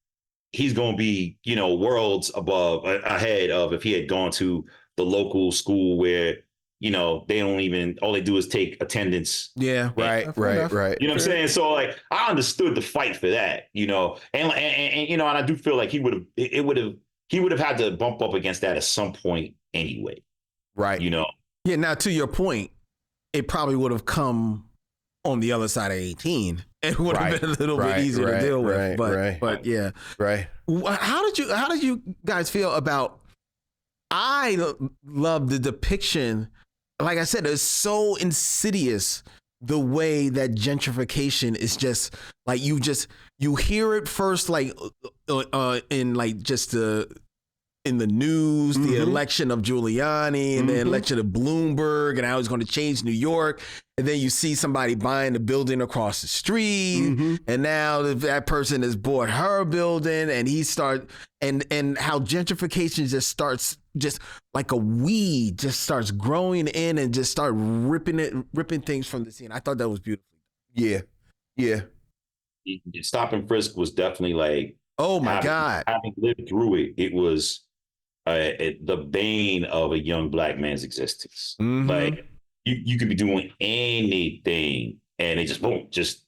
he's going to be, worlds ahead of if he had gone to the local school where, all they do is take attendance. Yeah, right. You know what I'm saying? So like, I understood the fight for that, and I do feel like he would have had to bump up against that at some point anyway. Right. Yeah. Now, to your point, it probably would have come on the other side of 18. It would have been a little bit easier to deal with. But yeah. Right. How did you guys feel about? I love the depiction. Like I said, it's so insidious the way that gentrification is just like you hear it first, like in like just in the news, the election of Giuliani and the election of Bloomberg and how he's going to change New York. And then you see somebody buying the building across the street. And now that person has bought her building and and how gentrification just starts just like a weed, just starts growing in and just start ripping things from the scene. I thought that was beautiful. Yeah. Yeah. Stop and Frisk was definitely like, oh my God. Having lived through it, it was the bane of a young black man's existence. Like you could be doing anything and it just boom, just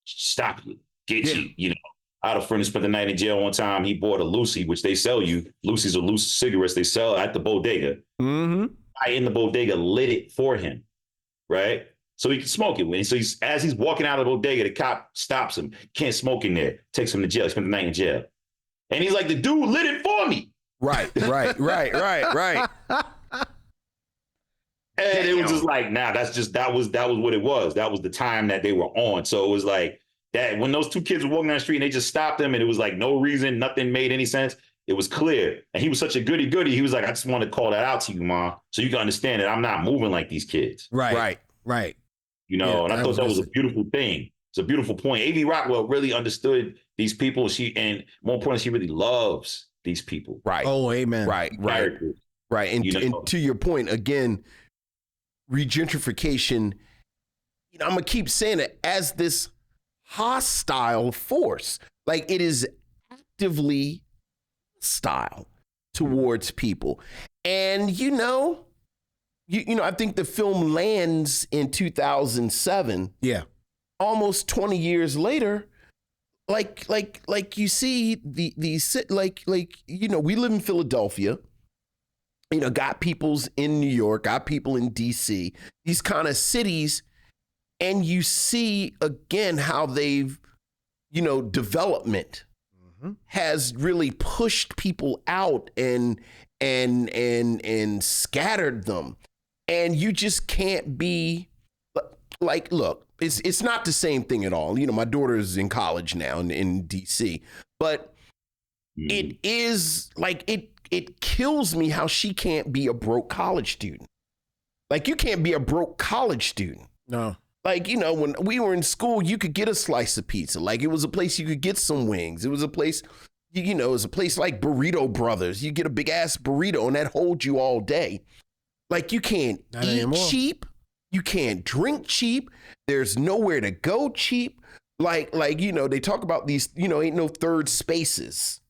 stop you, get you. I had a friend who spent the night in jail one time. He bought a Lucy, which they sell you. Lucy's are loose cigarettes they sell at the bodega. I in the bodega lit it for him, right? So he can smoke it. And so as he's walking out of the bodega, the cop stops him. Can't smoke in there. Takes him to jail. He spent the night in jail. And he's like, the dude lit it for me. Right. And it was just like, nah, that was what it was. That was the time that they were on. So it was like that when those two kids were walking down the street and they just stopped them and it was like no reason, nothing made any sense. It was clear. And he was such a goody. He was like, I just want to call that out to you, Mom, so you can understand that I'm not moving like these kids. Right. And I thought that was a beautiful thing. It's a beautiful point. A.V. Rockwell really understood these people. And more importantly, she really loves these people. Right. Oh, amen. Right. And to your point, again, regentrification, I'm going to keep saying it as this hostile force. Like it is actively hostile towards people. And, I think the film lands in 2007. Yeah. Almost 20 years later, like you see these we live in Philadelphia, got peoples in New York, got people in DC, these kind of cities, and you see again how they've, development has really pushed people out and scattered them. And you just can't be like, look, it's not the same thing at all. You know, my daughter's in college now in DC, but it is like, it kills me how she can't be a broke college student. Like, you can't be a broke college student. No. Like, you know, when we were in school, you could get a slice of pizza. Like, it was a place you could get some wings. It was a place, you know, it was a place like Burrito Brothers. You get a big ass burrito and that holds you all day. Like, you can't eat cheap. You can't drink cheap. There's nowhere to go cheap. Like, you know, they talk about these, you know, ain't no third spaces.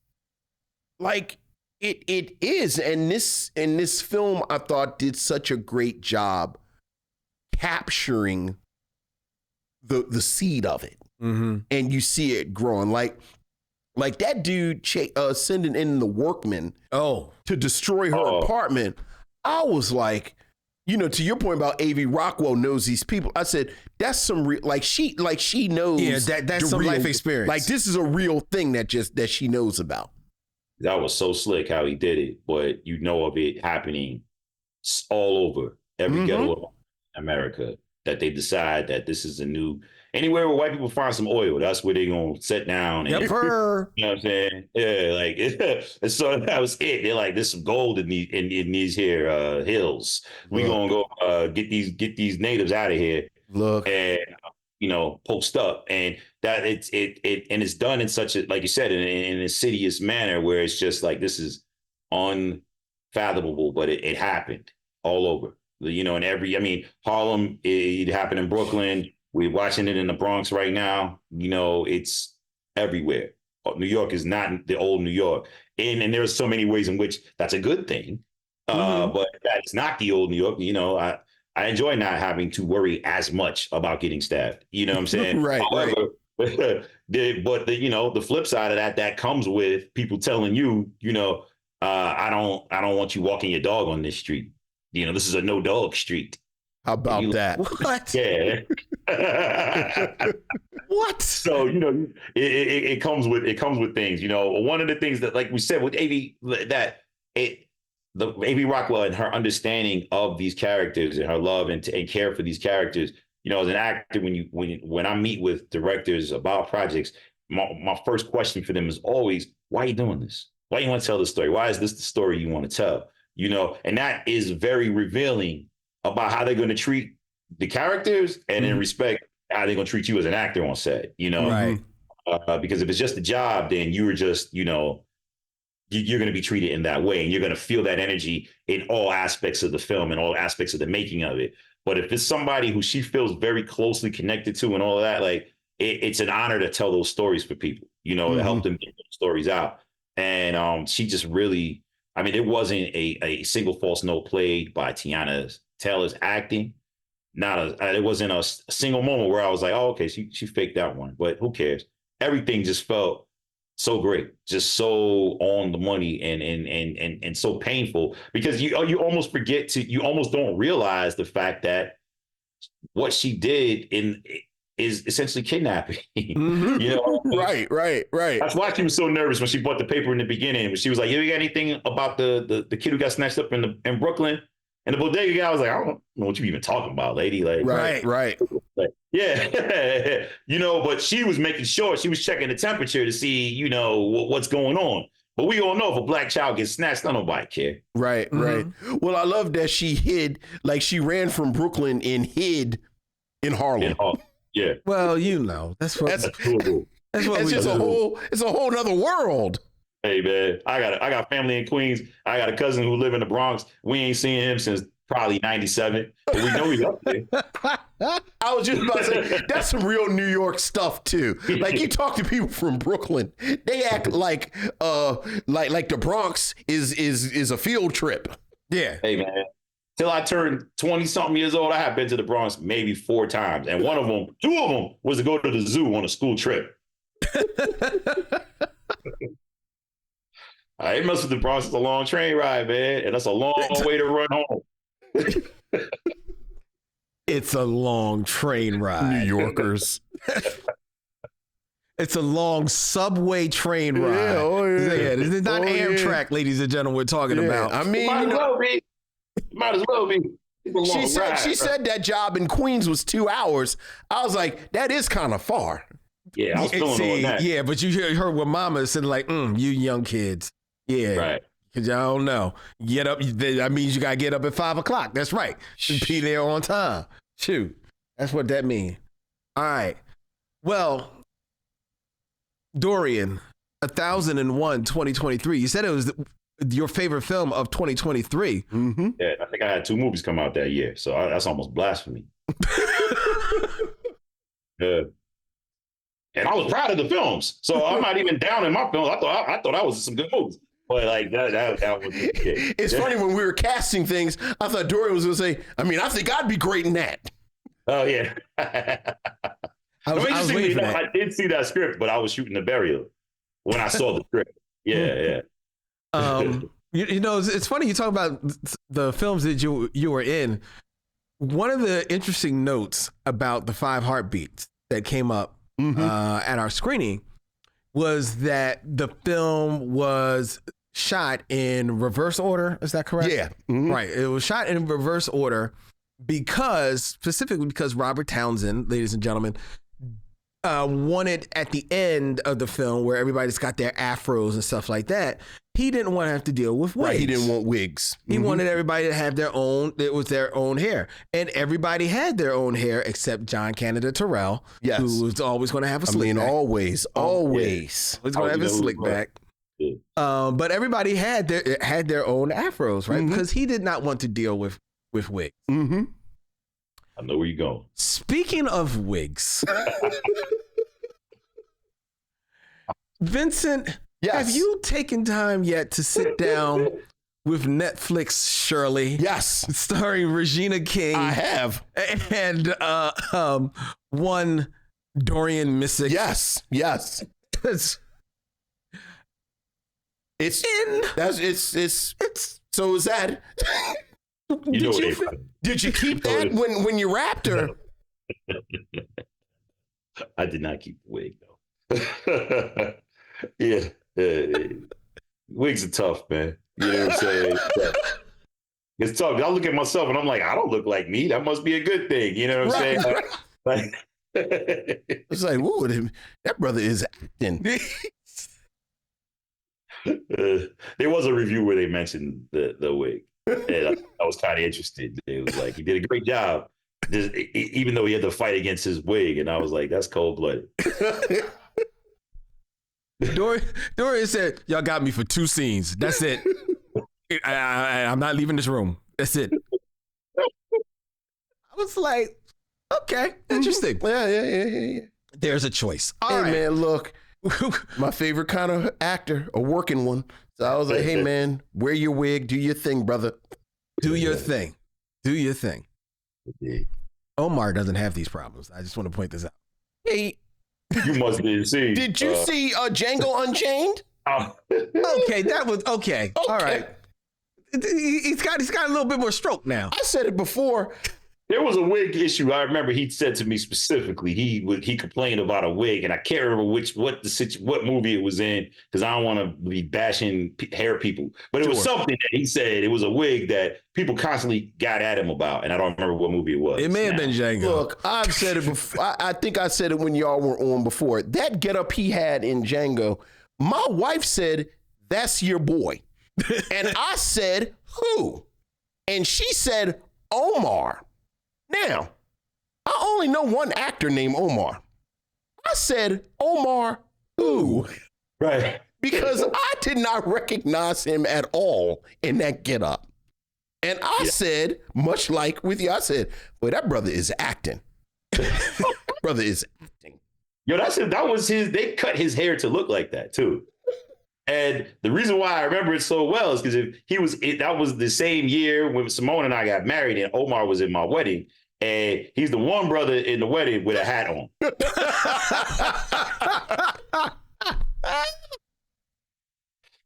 Like, it is. And this film, I thought, did such a great job capturing the seed of it. And you see it growing. Like that dude sending in the workmen to destroy her apartment. I was like, you know, to your point about A.V. Rockwell knows these people. I said, that's some real, like she knows. Yeah, that's some life experience. Like, this is a real thing that she knows about. That was so slick how he did it, but you know of it happening all over every ghetto in America, that they decide that this is a new, anywhere where white people find some oil, that's where they're going to sit down. And, you know what I'm saying? Yeah, like, and so that was it. They're like, there's some gold in these here hills. We going to go get these natives out of here. Look. And, you know, post up. And that it's done in such a, like you said, in an insidious manner where it's just like, this is unfathomable, but it happened all over. You know, Harlem, it happened in Brooklyn. We're watching it in the Bronx right now. You know, it's everywhere. New York is not the old New York. And there's so many ways in which that's a good thing. But that's not the old New York. You know, I enjoy not having to worry as much about getting stabbed. You know what I'm saying? Right. However, the flip side of that comes with people telling you, you know, I don't want you walking your dog on this street. You know, this is a no dog street. How about that? What? Yeah. What? So, you know, it comes with things. You know, one of the things that, like we said with A.V., the A.V. Rockwell and her understanding of these characters and her love and care for these characters. You know, as an actor, when I meet with directors about projects, my first question for them is always, why are you doing this? Why you want to tell this story? Why is this the story you want to tell? You know, and that is very revealing about how they're going to treat the characters and in respect how they're going to treat you as an actor on set, you know? Right. Because if it's just a job, then you're just, you know, you're going to be treated in that way. And you're going to feel that energy in all aspects of the film and all aspects of the making of it. But if it's somebody who she feels very closely connected to and all of that, like it's an honor to tell those stories for people, you know, to help them get those stories out. And she just really, I mean, it wasn't a single false note played by Tiana Taylor's acting. It wasn't a single moment where I was like, oh, okay, she faked that one, but who cares? Everything just felt so great, just so on the money and so painful, because you almost you almost don't realize the fact that what she did is essentially kidnapping. You know, right. That's why she was so nervous when she bought the paper in the beginning. When she was like, "You got anything about the kid who got snatched up in Brooklyn?" And the bodega guy was like, "I don't know what you even talking about, lady." Like, right. Like, yeah, you know. But she was making sure, she was checking the temperature to see, you know, what's going on. But we all know if a black child gets snatched, nobody care. Right. Well, I love that she hid, like she ran from Brooklyn and hid in Harlem. Yeah. Well, you know, that's cool. That's what it's just do. It's a whole nother world. Hey man, I got family in Queens. I got a cousin who live in the Bronx. We ain't seen him since probably 97, but we know he's up there. I was just about to say, that's some real New York stuff too. Like, you talk to people from Brooklyn, they act like the Bronx is a field trip. Yeah. Hey man, till I turned 20-something years old, I have been to the Bronx maybe 4 times, and two of them was to go to the zoo on a school trip. It must have the Bronx is a long train ride, man, and that's a long way to run home. It's a long train ride. New Yorkers. It's a long subway train ride. Yeah, oh, yeah. This is not Amtrak, ladies and gentlemen, we're talking about. I mean, Might as well be. Might as well be. It's a long ride, she said that job in Queens was 2 hours. I was like, that is kind of far. Yeah, I was feeling on that. Yeah, but you heard what Mama said, like, you young kids. Yeah. Right. Because y'all don't know. Get up. That means you got to get up at 5 o'clock. That's right. Be there on time. Shoot. That's what that means. All right. Well, Dorian, 1001, 2023. You said it was your favorite film of 2023. Mm-hmm. Yeah, I think I had 2 movies come out that year, so that's almost blasphemy. Yeah. And I was proud of the films, so I'm not even down in my films. I thought I was some good movies, but like that was. Yeah. It's funny when we were casting things. I thought Dorian was going to say, I mean, I think I'd be great in that. Oh yeah. I was waiting for that. I did see that script, but I was shooting the burial when I saw the script. Yeah. You know, it's funny you talk about the films that you were in. One of the interesting notes about the 5 Heartbeats that came up at our screening was that the film was shot in reverse order. Is that correct? Yeah. Right. It was shot in reverse order specifically because Robert Townsend, ladies and gentlemen, wanted at the end of the film where everybody's got their afros and stuff like that. He didn't want to have to deal with wigs. Right, he didn't want wigs. He wanted everybody to have their own, it was their own hair. And everybody had their own hair except John Canada Terrell, Yes. who was always going to have a I slick mean, back. always. Always going to have a slick back. Yeah. But everybody had their own afros, right? Because he did not want to deal with wigs. Mm-hmm. I know where you're going. Speaking of wigs, Vincent, Yes. have you taken time yet to sit down with Netflix Shirley? Yes. Starring Regina King. I have. And one Dorian Missick. Yes. It's so is that You know it. did you keep that when you rapped her? I did not keep the wig though. Yeah. Wigs are tough, man. You know what I'm saying? It's tough. I look at myself and I'm like, I don't look like me. That must be a good thing. You know what I'm saying? Like, It's like, whoa, that brother is acting. there was a review where they mentioned the wig. And I was kind of interested. It was like, he did a great job, even though he had to fight against his wig. And I was like, that's cold-blooded. Dorian said, y'all got me for 2 scenes. That's it. I'm not leaving this room. That's it. I was like, okay, interesting. Yeah. There's a choice. All Hey, right. man, look, my favorite kind of actor, a working one. So I was like, hey, man, wear your wig, do your thing, brother. Do your thing. Omar doesn't have these problems. I just want to point this out. Hey, You must be see. did you see Django Unchained? Okay, that was okay. All right. He's got a little bit more stroke now. I said it before. There was a wig issue. I remember he said to me specifically, he complained about a wig, and I can't remember what movie it was in because I don't want to be bashing hair people. But it was something that he said it was a wig that people constantly got at him about, and I don't remember what movie it was. It may have been Django. Look, I've said it before. I think I said it when y'all were on before. That getup he had in Django, my wife said, that's your boy. And I said, who? And she said, Omar. Now, I only know one actor named Omar. I said, Omar who? Right. Because I did not recognize him at all in that getup. And I said, much like with you, I said, well, that brother is acting. Brother is acting. Yo, that was his. They cut his hair to look like that too. And the reason why I remember it so well is because that was the same year when Simone and I got married, and Omar was in my wedding, and he's the one brother in the wedding with a hat on.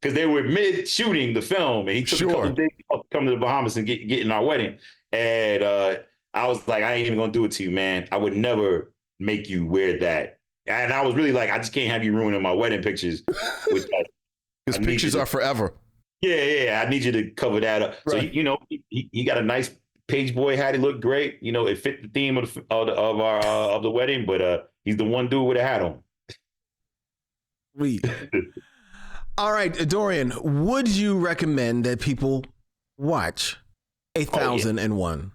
Because they were mid shooting the film, and he took a couple of days off to come to the Bahamas and get in our wedding. And I was like, I ain't even gonna do it to you, man. I would never make you wear that And I was really like, I just can't have you ruining my wedding pictures with that. Because pictures are forever. Yeah. I need you to cover that up. Right. So he got a nice page boy hat. He looked great. It fit the theme of the wedding. But he's the one dude with a hat on. Sweet. All right, Dorian, would you recommend that people watch 1001?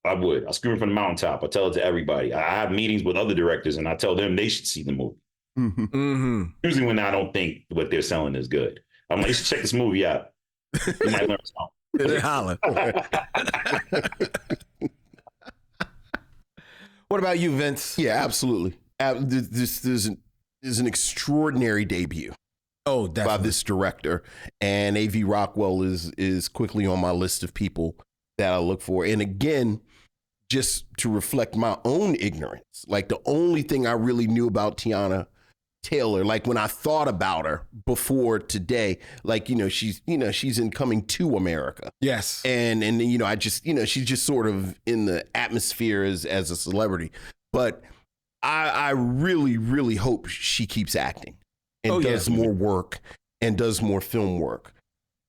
I would. I scream from the mountaintop. I tell it to everybody. I have meetings with other directors, and I tell them they should see the movie. Mm-hmm. Mm-hmm. Usually, when I don't think what they're selling is good, I'm like, you should check this movie out. You might learn something. Holla. What about you, Vince? Yeah, absolutely. This is an extraordinary debut. Oh, By definitely. this director, and A.V. Rockwell is quickly on my list of people that I look for. And again, just to reflect my own ignorance, like the only thing I really knew about Tiana Taylor, like when I thought about her before today, like she's in Coming to America, Yes. and I just she's just sort of in the atmosphere as a celebrity, but I really, really hope she keeps acting and does more work and does more film work,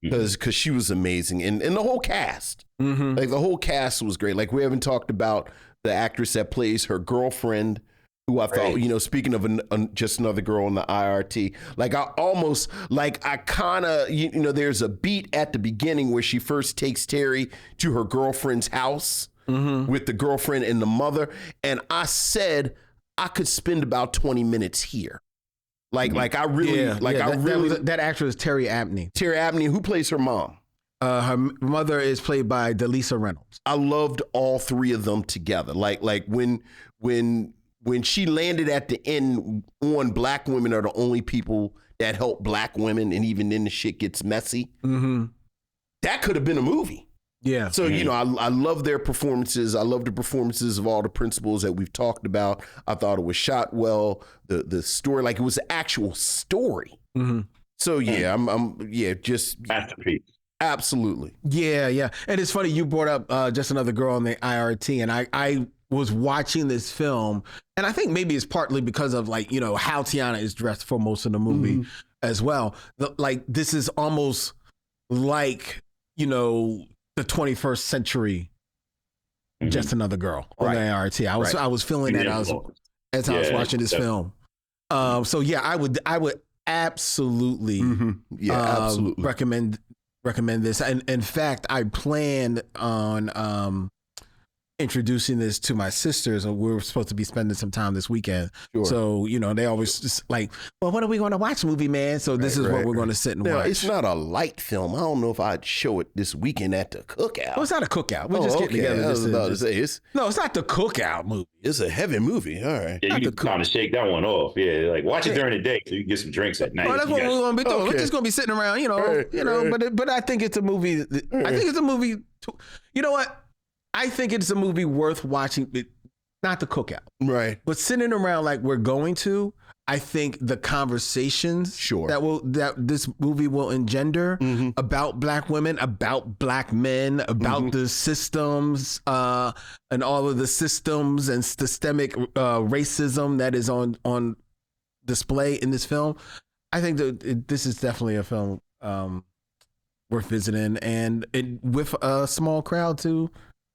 because she was amazing, and the whole cast, like the whole cast was great. Like we haven't talked about the actress that plays her girlfriend, who I thought, speaking of just another girl in the IRT, like I kind of, there's a beat at the beginning where she first takes Terry to her girlfriend's house with the girlfriend and the mother, and I said I could spend about 20 minutes here. That actress is Terry Abney. Terry Abney, who plays her mom? Her mother is played by Delisa Reynolds. I loved all three of them together. Like when she landed at the end on Black women are the only people that help Black women, and even then the shit gets messy. That could have been a movie. Yeah. So, I love their performances. I love the performances of all the principals that we've talked about. I thought it was shot well. The story, like it was an actual story. So yeah, just masterpiece. Absolutely. Yeah. And it's funny, you brought up Just Another Girl on the IRT, and I was watching this film, and I think maybe it's partly because of how Tiana is dressed for most of the movie as well. This is almost like, the 21st century Just Another Girl on the IRT. I was feeling that as I was watching this film. So yeah, I would absolutely absolutely recommend this. And in fact, I planned on introducing this to my sisters, and we were supposed to be spending some time this weekend. Sure. So, they always just like, well, what are we going to watch, movie man? So this is what we're going to sit and watch. It's not a light film. I don't know if I'd show it this weekend at the cookout. Well, it's not a cookout. We're just getting together. No, it's not the cookout movie. It's a heavy movie. All right. Yeah, you can kind of shake that one off. Yeah, like watch it during the day so you can get some drinks at night. Well, that's what we're going to be doing. We're just going to be sitting around, but I think it's a movie. I think it's a movie. You know what? I think it's a movie worth watching, not the cookout. Right. But sitting around like we're going to, I think the conversations that this movie will engender about Black women, about Black men, about the systems and all of the systems and systemic racism that is on display in this film. I think that this is definitely a film worth visiting, and with a small crowd to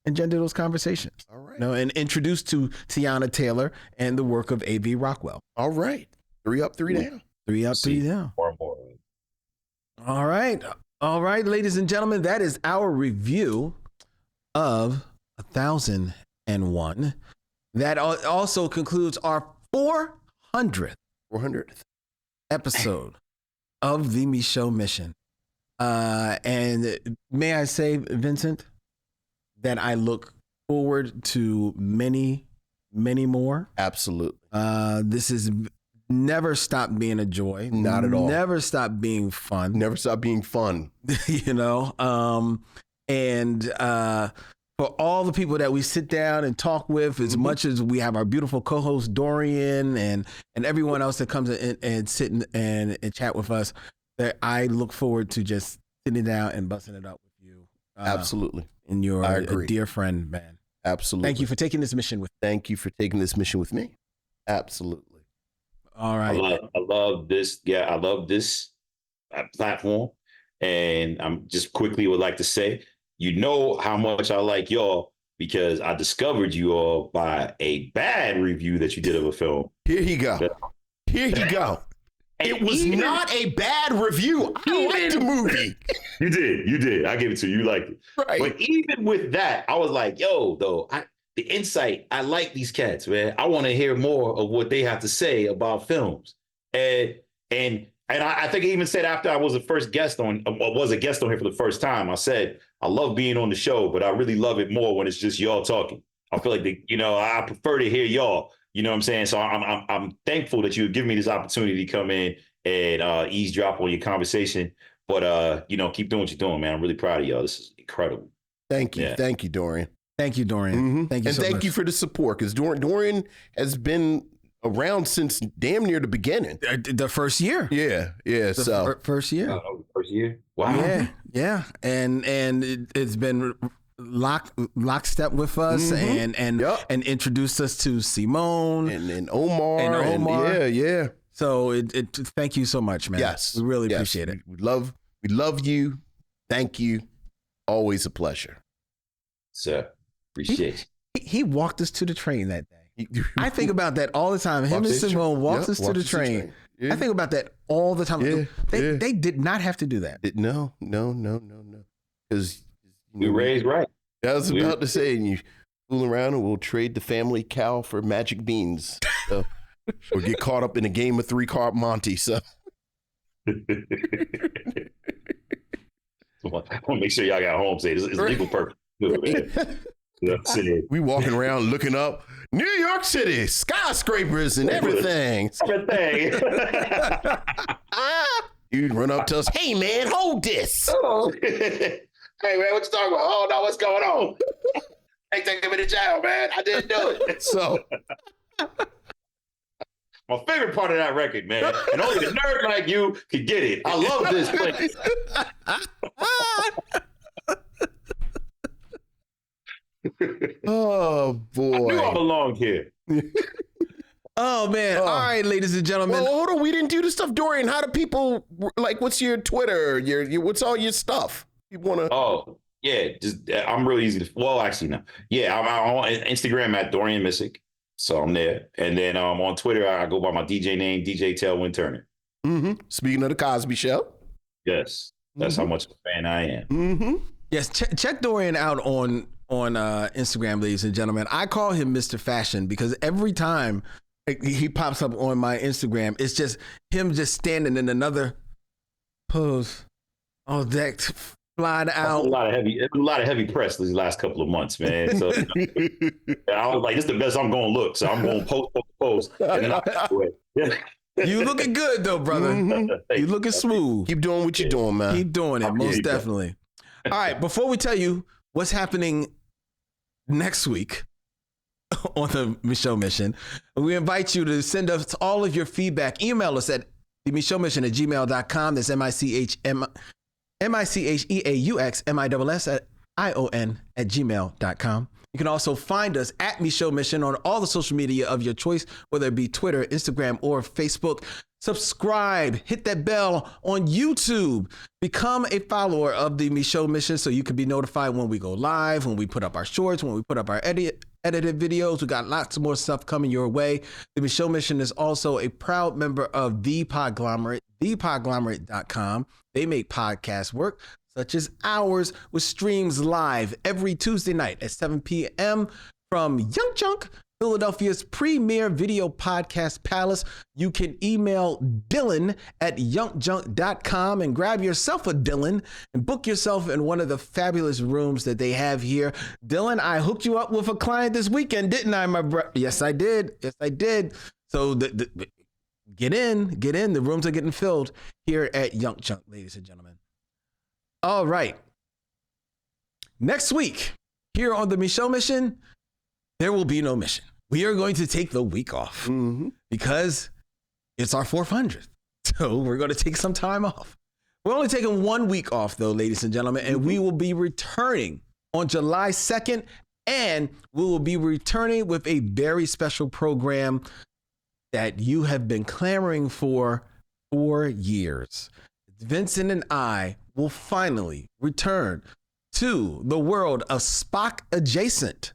engender those conversations. All right. And introduced to Tiana Taylor and the work of A.V. Rockwell. All right. 3 up, 3 down. 3 up, 3 down. More. All right, ladies and gentlemen, that is our review of 1001. That also concludes our 400th episode of the Micheaux Mission. And may I say, Vincent, that I look forward to many, many more. Absolutely. This is never stopped being a joy. Not at all. Never stopped being fun. Never stopped being fun. And for all the people that we sit down and talk with, as much as we have our beautiful co-host Dorian and everyone else that comes in and sit and chat with us, that I look forward to just sitting down and busting it up with you. Absolutely. And you're a dear friend, man. Absolutely. Thank you for taking this mission with me. Thank you for taking this mission with me. Absolutely. All right. I love this. Yeah, I love this platform. And I'm just quickly would like to say, you know how much I like y'all because I discovered you all by a bad review that you did of a film. Here you go. Here you go. It was not a bad review. I liked the movie. You did. I give it to you. You liked it. Right. But even with that, I was like, yo, though, the insight, I like these cats, man. I want to hear more of what they have to say about films. And I think I even said after I was a guest on here for the first time, I said, I love being on the show, but I really love it more when it's just y'all talking. I feel like, I prefer to hear y'all. You know what I'm saying? So I'm thankful that you give me this opportunity to come in and eavesdrop on your conversation. But, keep doing what you're doing, man. I'm really proud of y'all. This is incredible. Thank you. Yeah. Thank you, Dorian. Thank you, Dorian. Mm-hmm. Thank you and so thank much. you for the support because Dorian has been around since damn near the beginning. The first year. Yeah. The first year. First year. Wow. Yeah. And it's been lockstep with us and introduced us to Simone and Omar. Yeah. So thank you so much, man. Yes. We really appreciate it. We love you. Thank you. Always a pleasure. Sir, appreciate it. He walked us to the train that day. I think about that all the time. Him and Simone walked us to the train. Yeah. I think about that all the time. Yeah. They did not have to do that. No. Because we raised right. I was about to say, and you fool around and we'll trade the family cow for magic beans. So, or get caught up in a game of 3-card Monty. So I want to make sure y'all got home safe. It's legal purpose. We walking around looking up New York City, skyscrapers and everything. You'd run up to us, hey man, hold this. Oh. Hey man, what you talking about? Oh no, what's going on? Hey, take me to jail, man. I didn't do it. So my favorite part of that record, man, and only the nerd like you could get it. I love this place. Oh boy! I knew I belonged here. Oh man! All right, ladies and gentlemen. Well, hold on, we didn't do the stuff, Dorian. How do people like? What's your Twitter? Your what's all your stuff? You wanna? Oh yeah, I'm really easy to. Well, actually no. Yeah, I'm on Instagram at Dorian Missick, so I'm there, and then on Twitter I go by my DJ name, DJ Tailwind Turner. Mm-hmm. Speaking of the Cosby Show. Yes, that's how much of a fan I am. Mm-hmm. Yes, check Dorian out on Instagram, ladies and gentlemen. I call him Mr. Fashion because every time he pops up on my Instagram, it's just him just standing in another pose, all decked, flying out. A lot of heavy press these last couple of months, man. So I was like, this is the best I'm going to look. So I'm going to post, and then I'll away. You looking good though, brother. Mm-hmm. You looking smooth. Keep doing what you're doing, man. Keep doing it, most definitely. All right, before we tell you what's happening next week on the Micheaux Mission, we invite you to send us all of your feedback. Email us at themicheauxmission@gmail.com. That's MICHEAUXMISSION@gmail.com. You can also find us at Micheaux Mission on all the social media of your choice, whether it be Twitter, Instagram, or Facebook. Subscribe, hit that bell on YouTube. Become a follower of the Micheaux Mission so you can be notified when we go live, when we put up our shorts, when we put up our edited videos. We got lots more stuff coming your way. The Micheaux Mission is also a proud member of The Podglomerate, thepodglomerate.com. They make podcasts work, such as ours, with streams live every Tuesday night at 7 p.m. from YUNKJunk, Philadelphia's premier video podcast palace. You can email Dylan at YUNKJunk.com and grab yourself a Dylan and book yourself in one of the fabulous rooms that they have here. Dylan, I hooked you up with a client this weekend, didn't I, my bro? Yes, I did. So get in. The rooms are getting filled here at YUNKJunk, ladies and gentlemen. All right. Next week, here on the Micheaux Mission, there will be no mission. We are going to take the week off because it's our 400th. So we're going to take some time off. We're only taking 1 week off, though, ladies and gentlemen, and we will be returning on July 2nd, and we will be returning with a very special program that you have been clamoring for years. Vincent and I will finally return to the world of Spock adjacent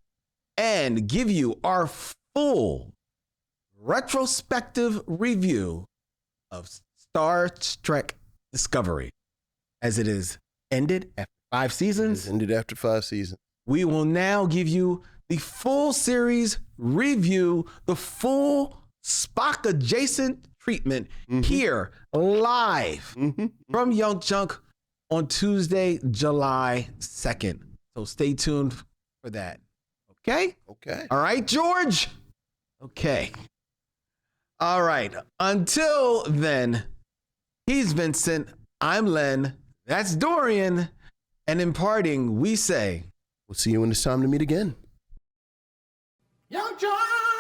and give you our full retrospective review of Star Trek Discovery, as it is ended after 5 seasons. It's ended after 5 seasons. We will now give you the full series review, the full Spock adjacent treatment here live from YUNKJunk on Tuesday, July 2nd. So stay tuned for that. Okay? Okay. All right, George? Okay. All right. Until then, he's Vincent. I'm Len. That's Dorian. And in parting, we say, We'll see you when it's time to meet again. YUNKJunk!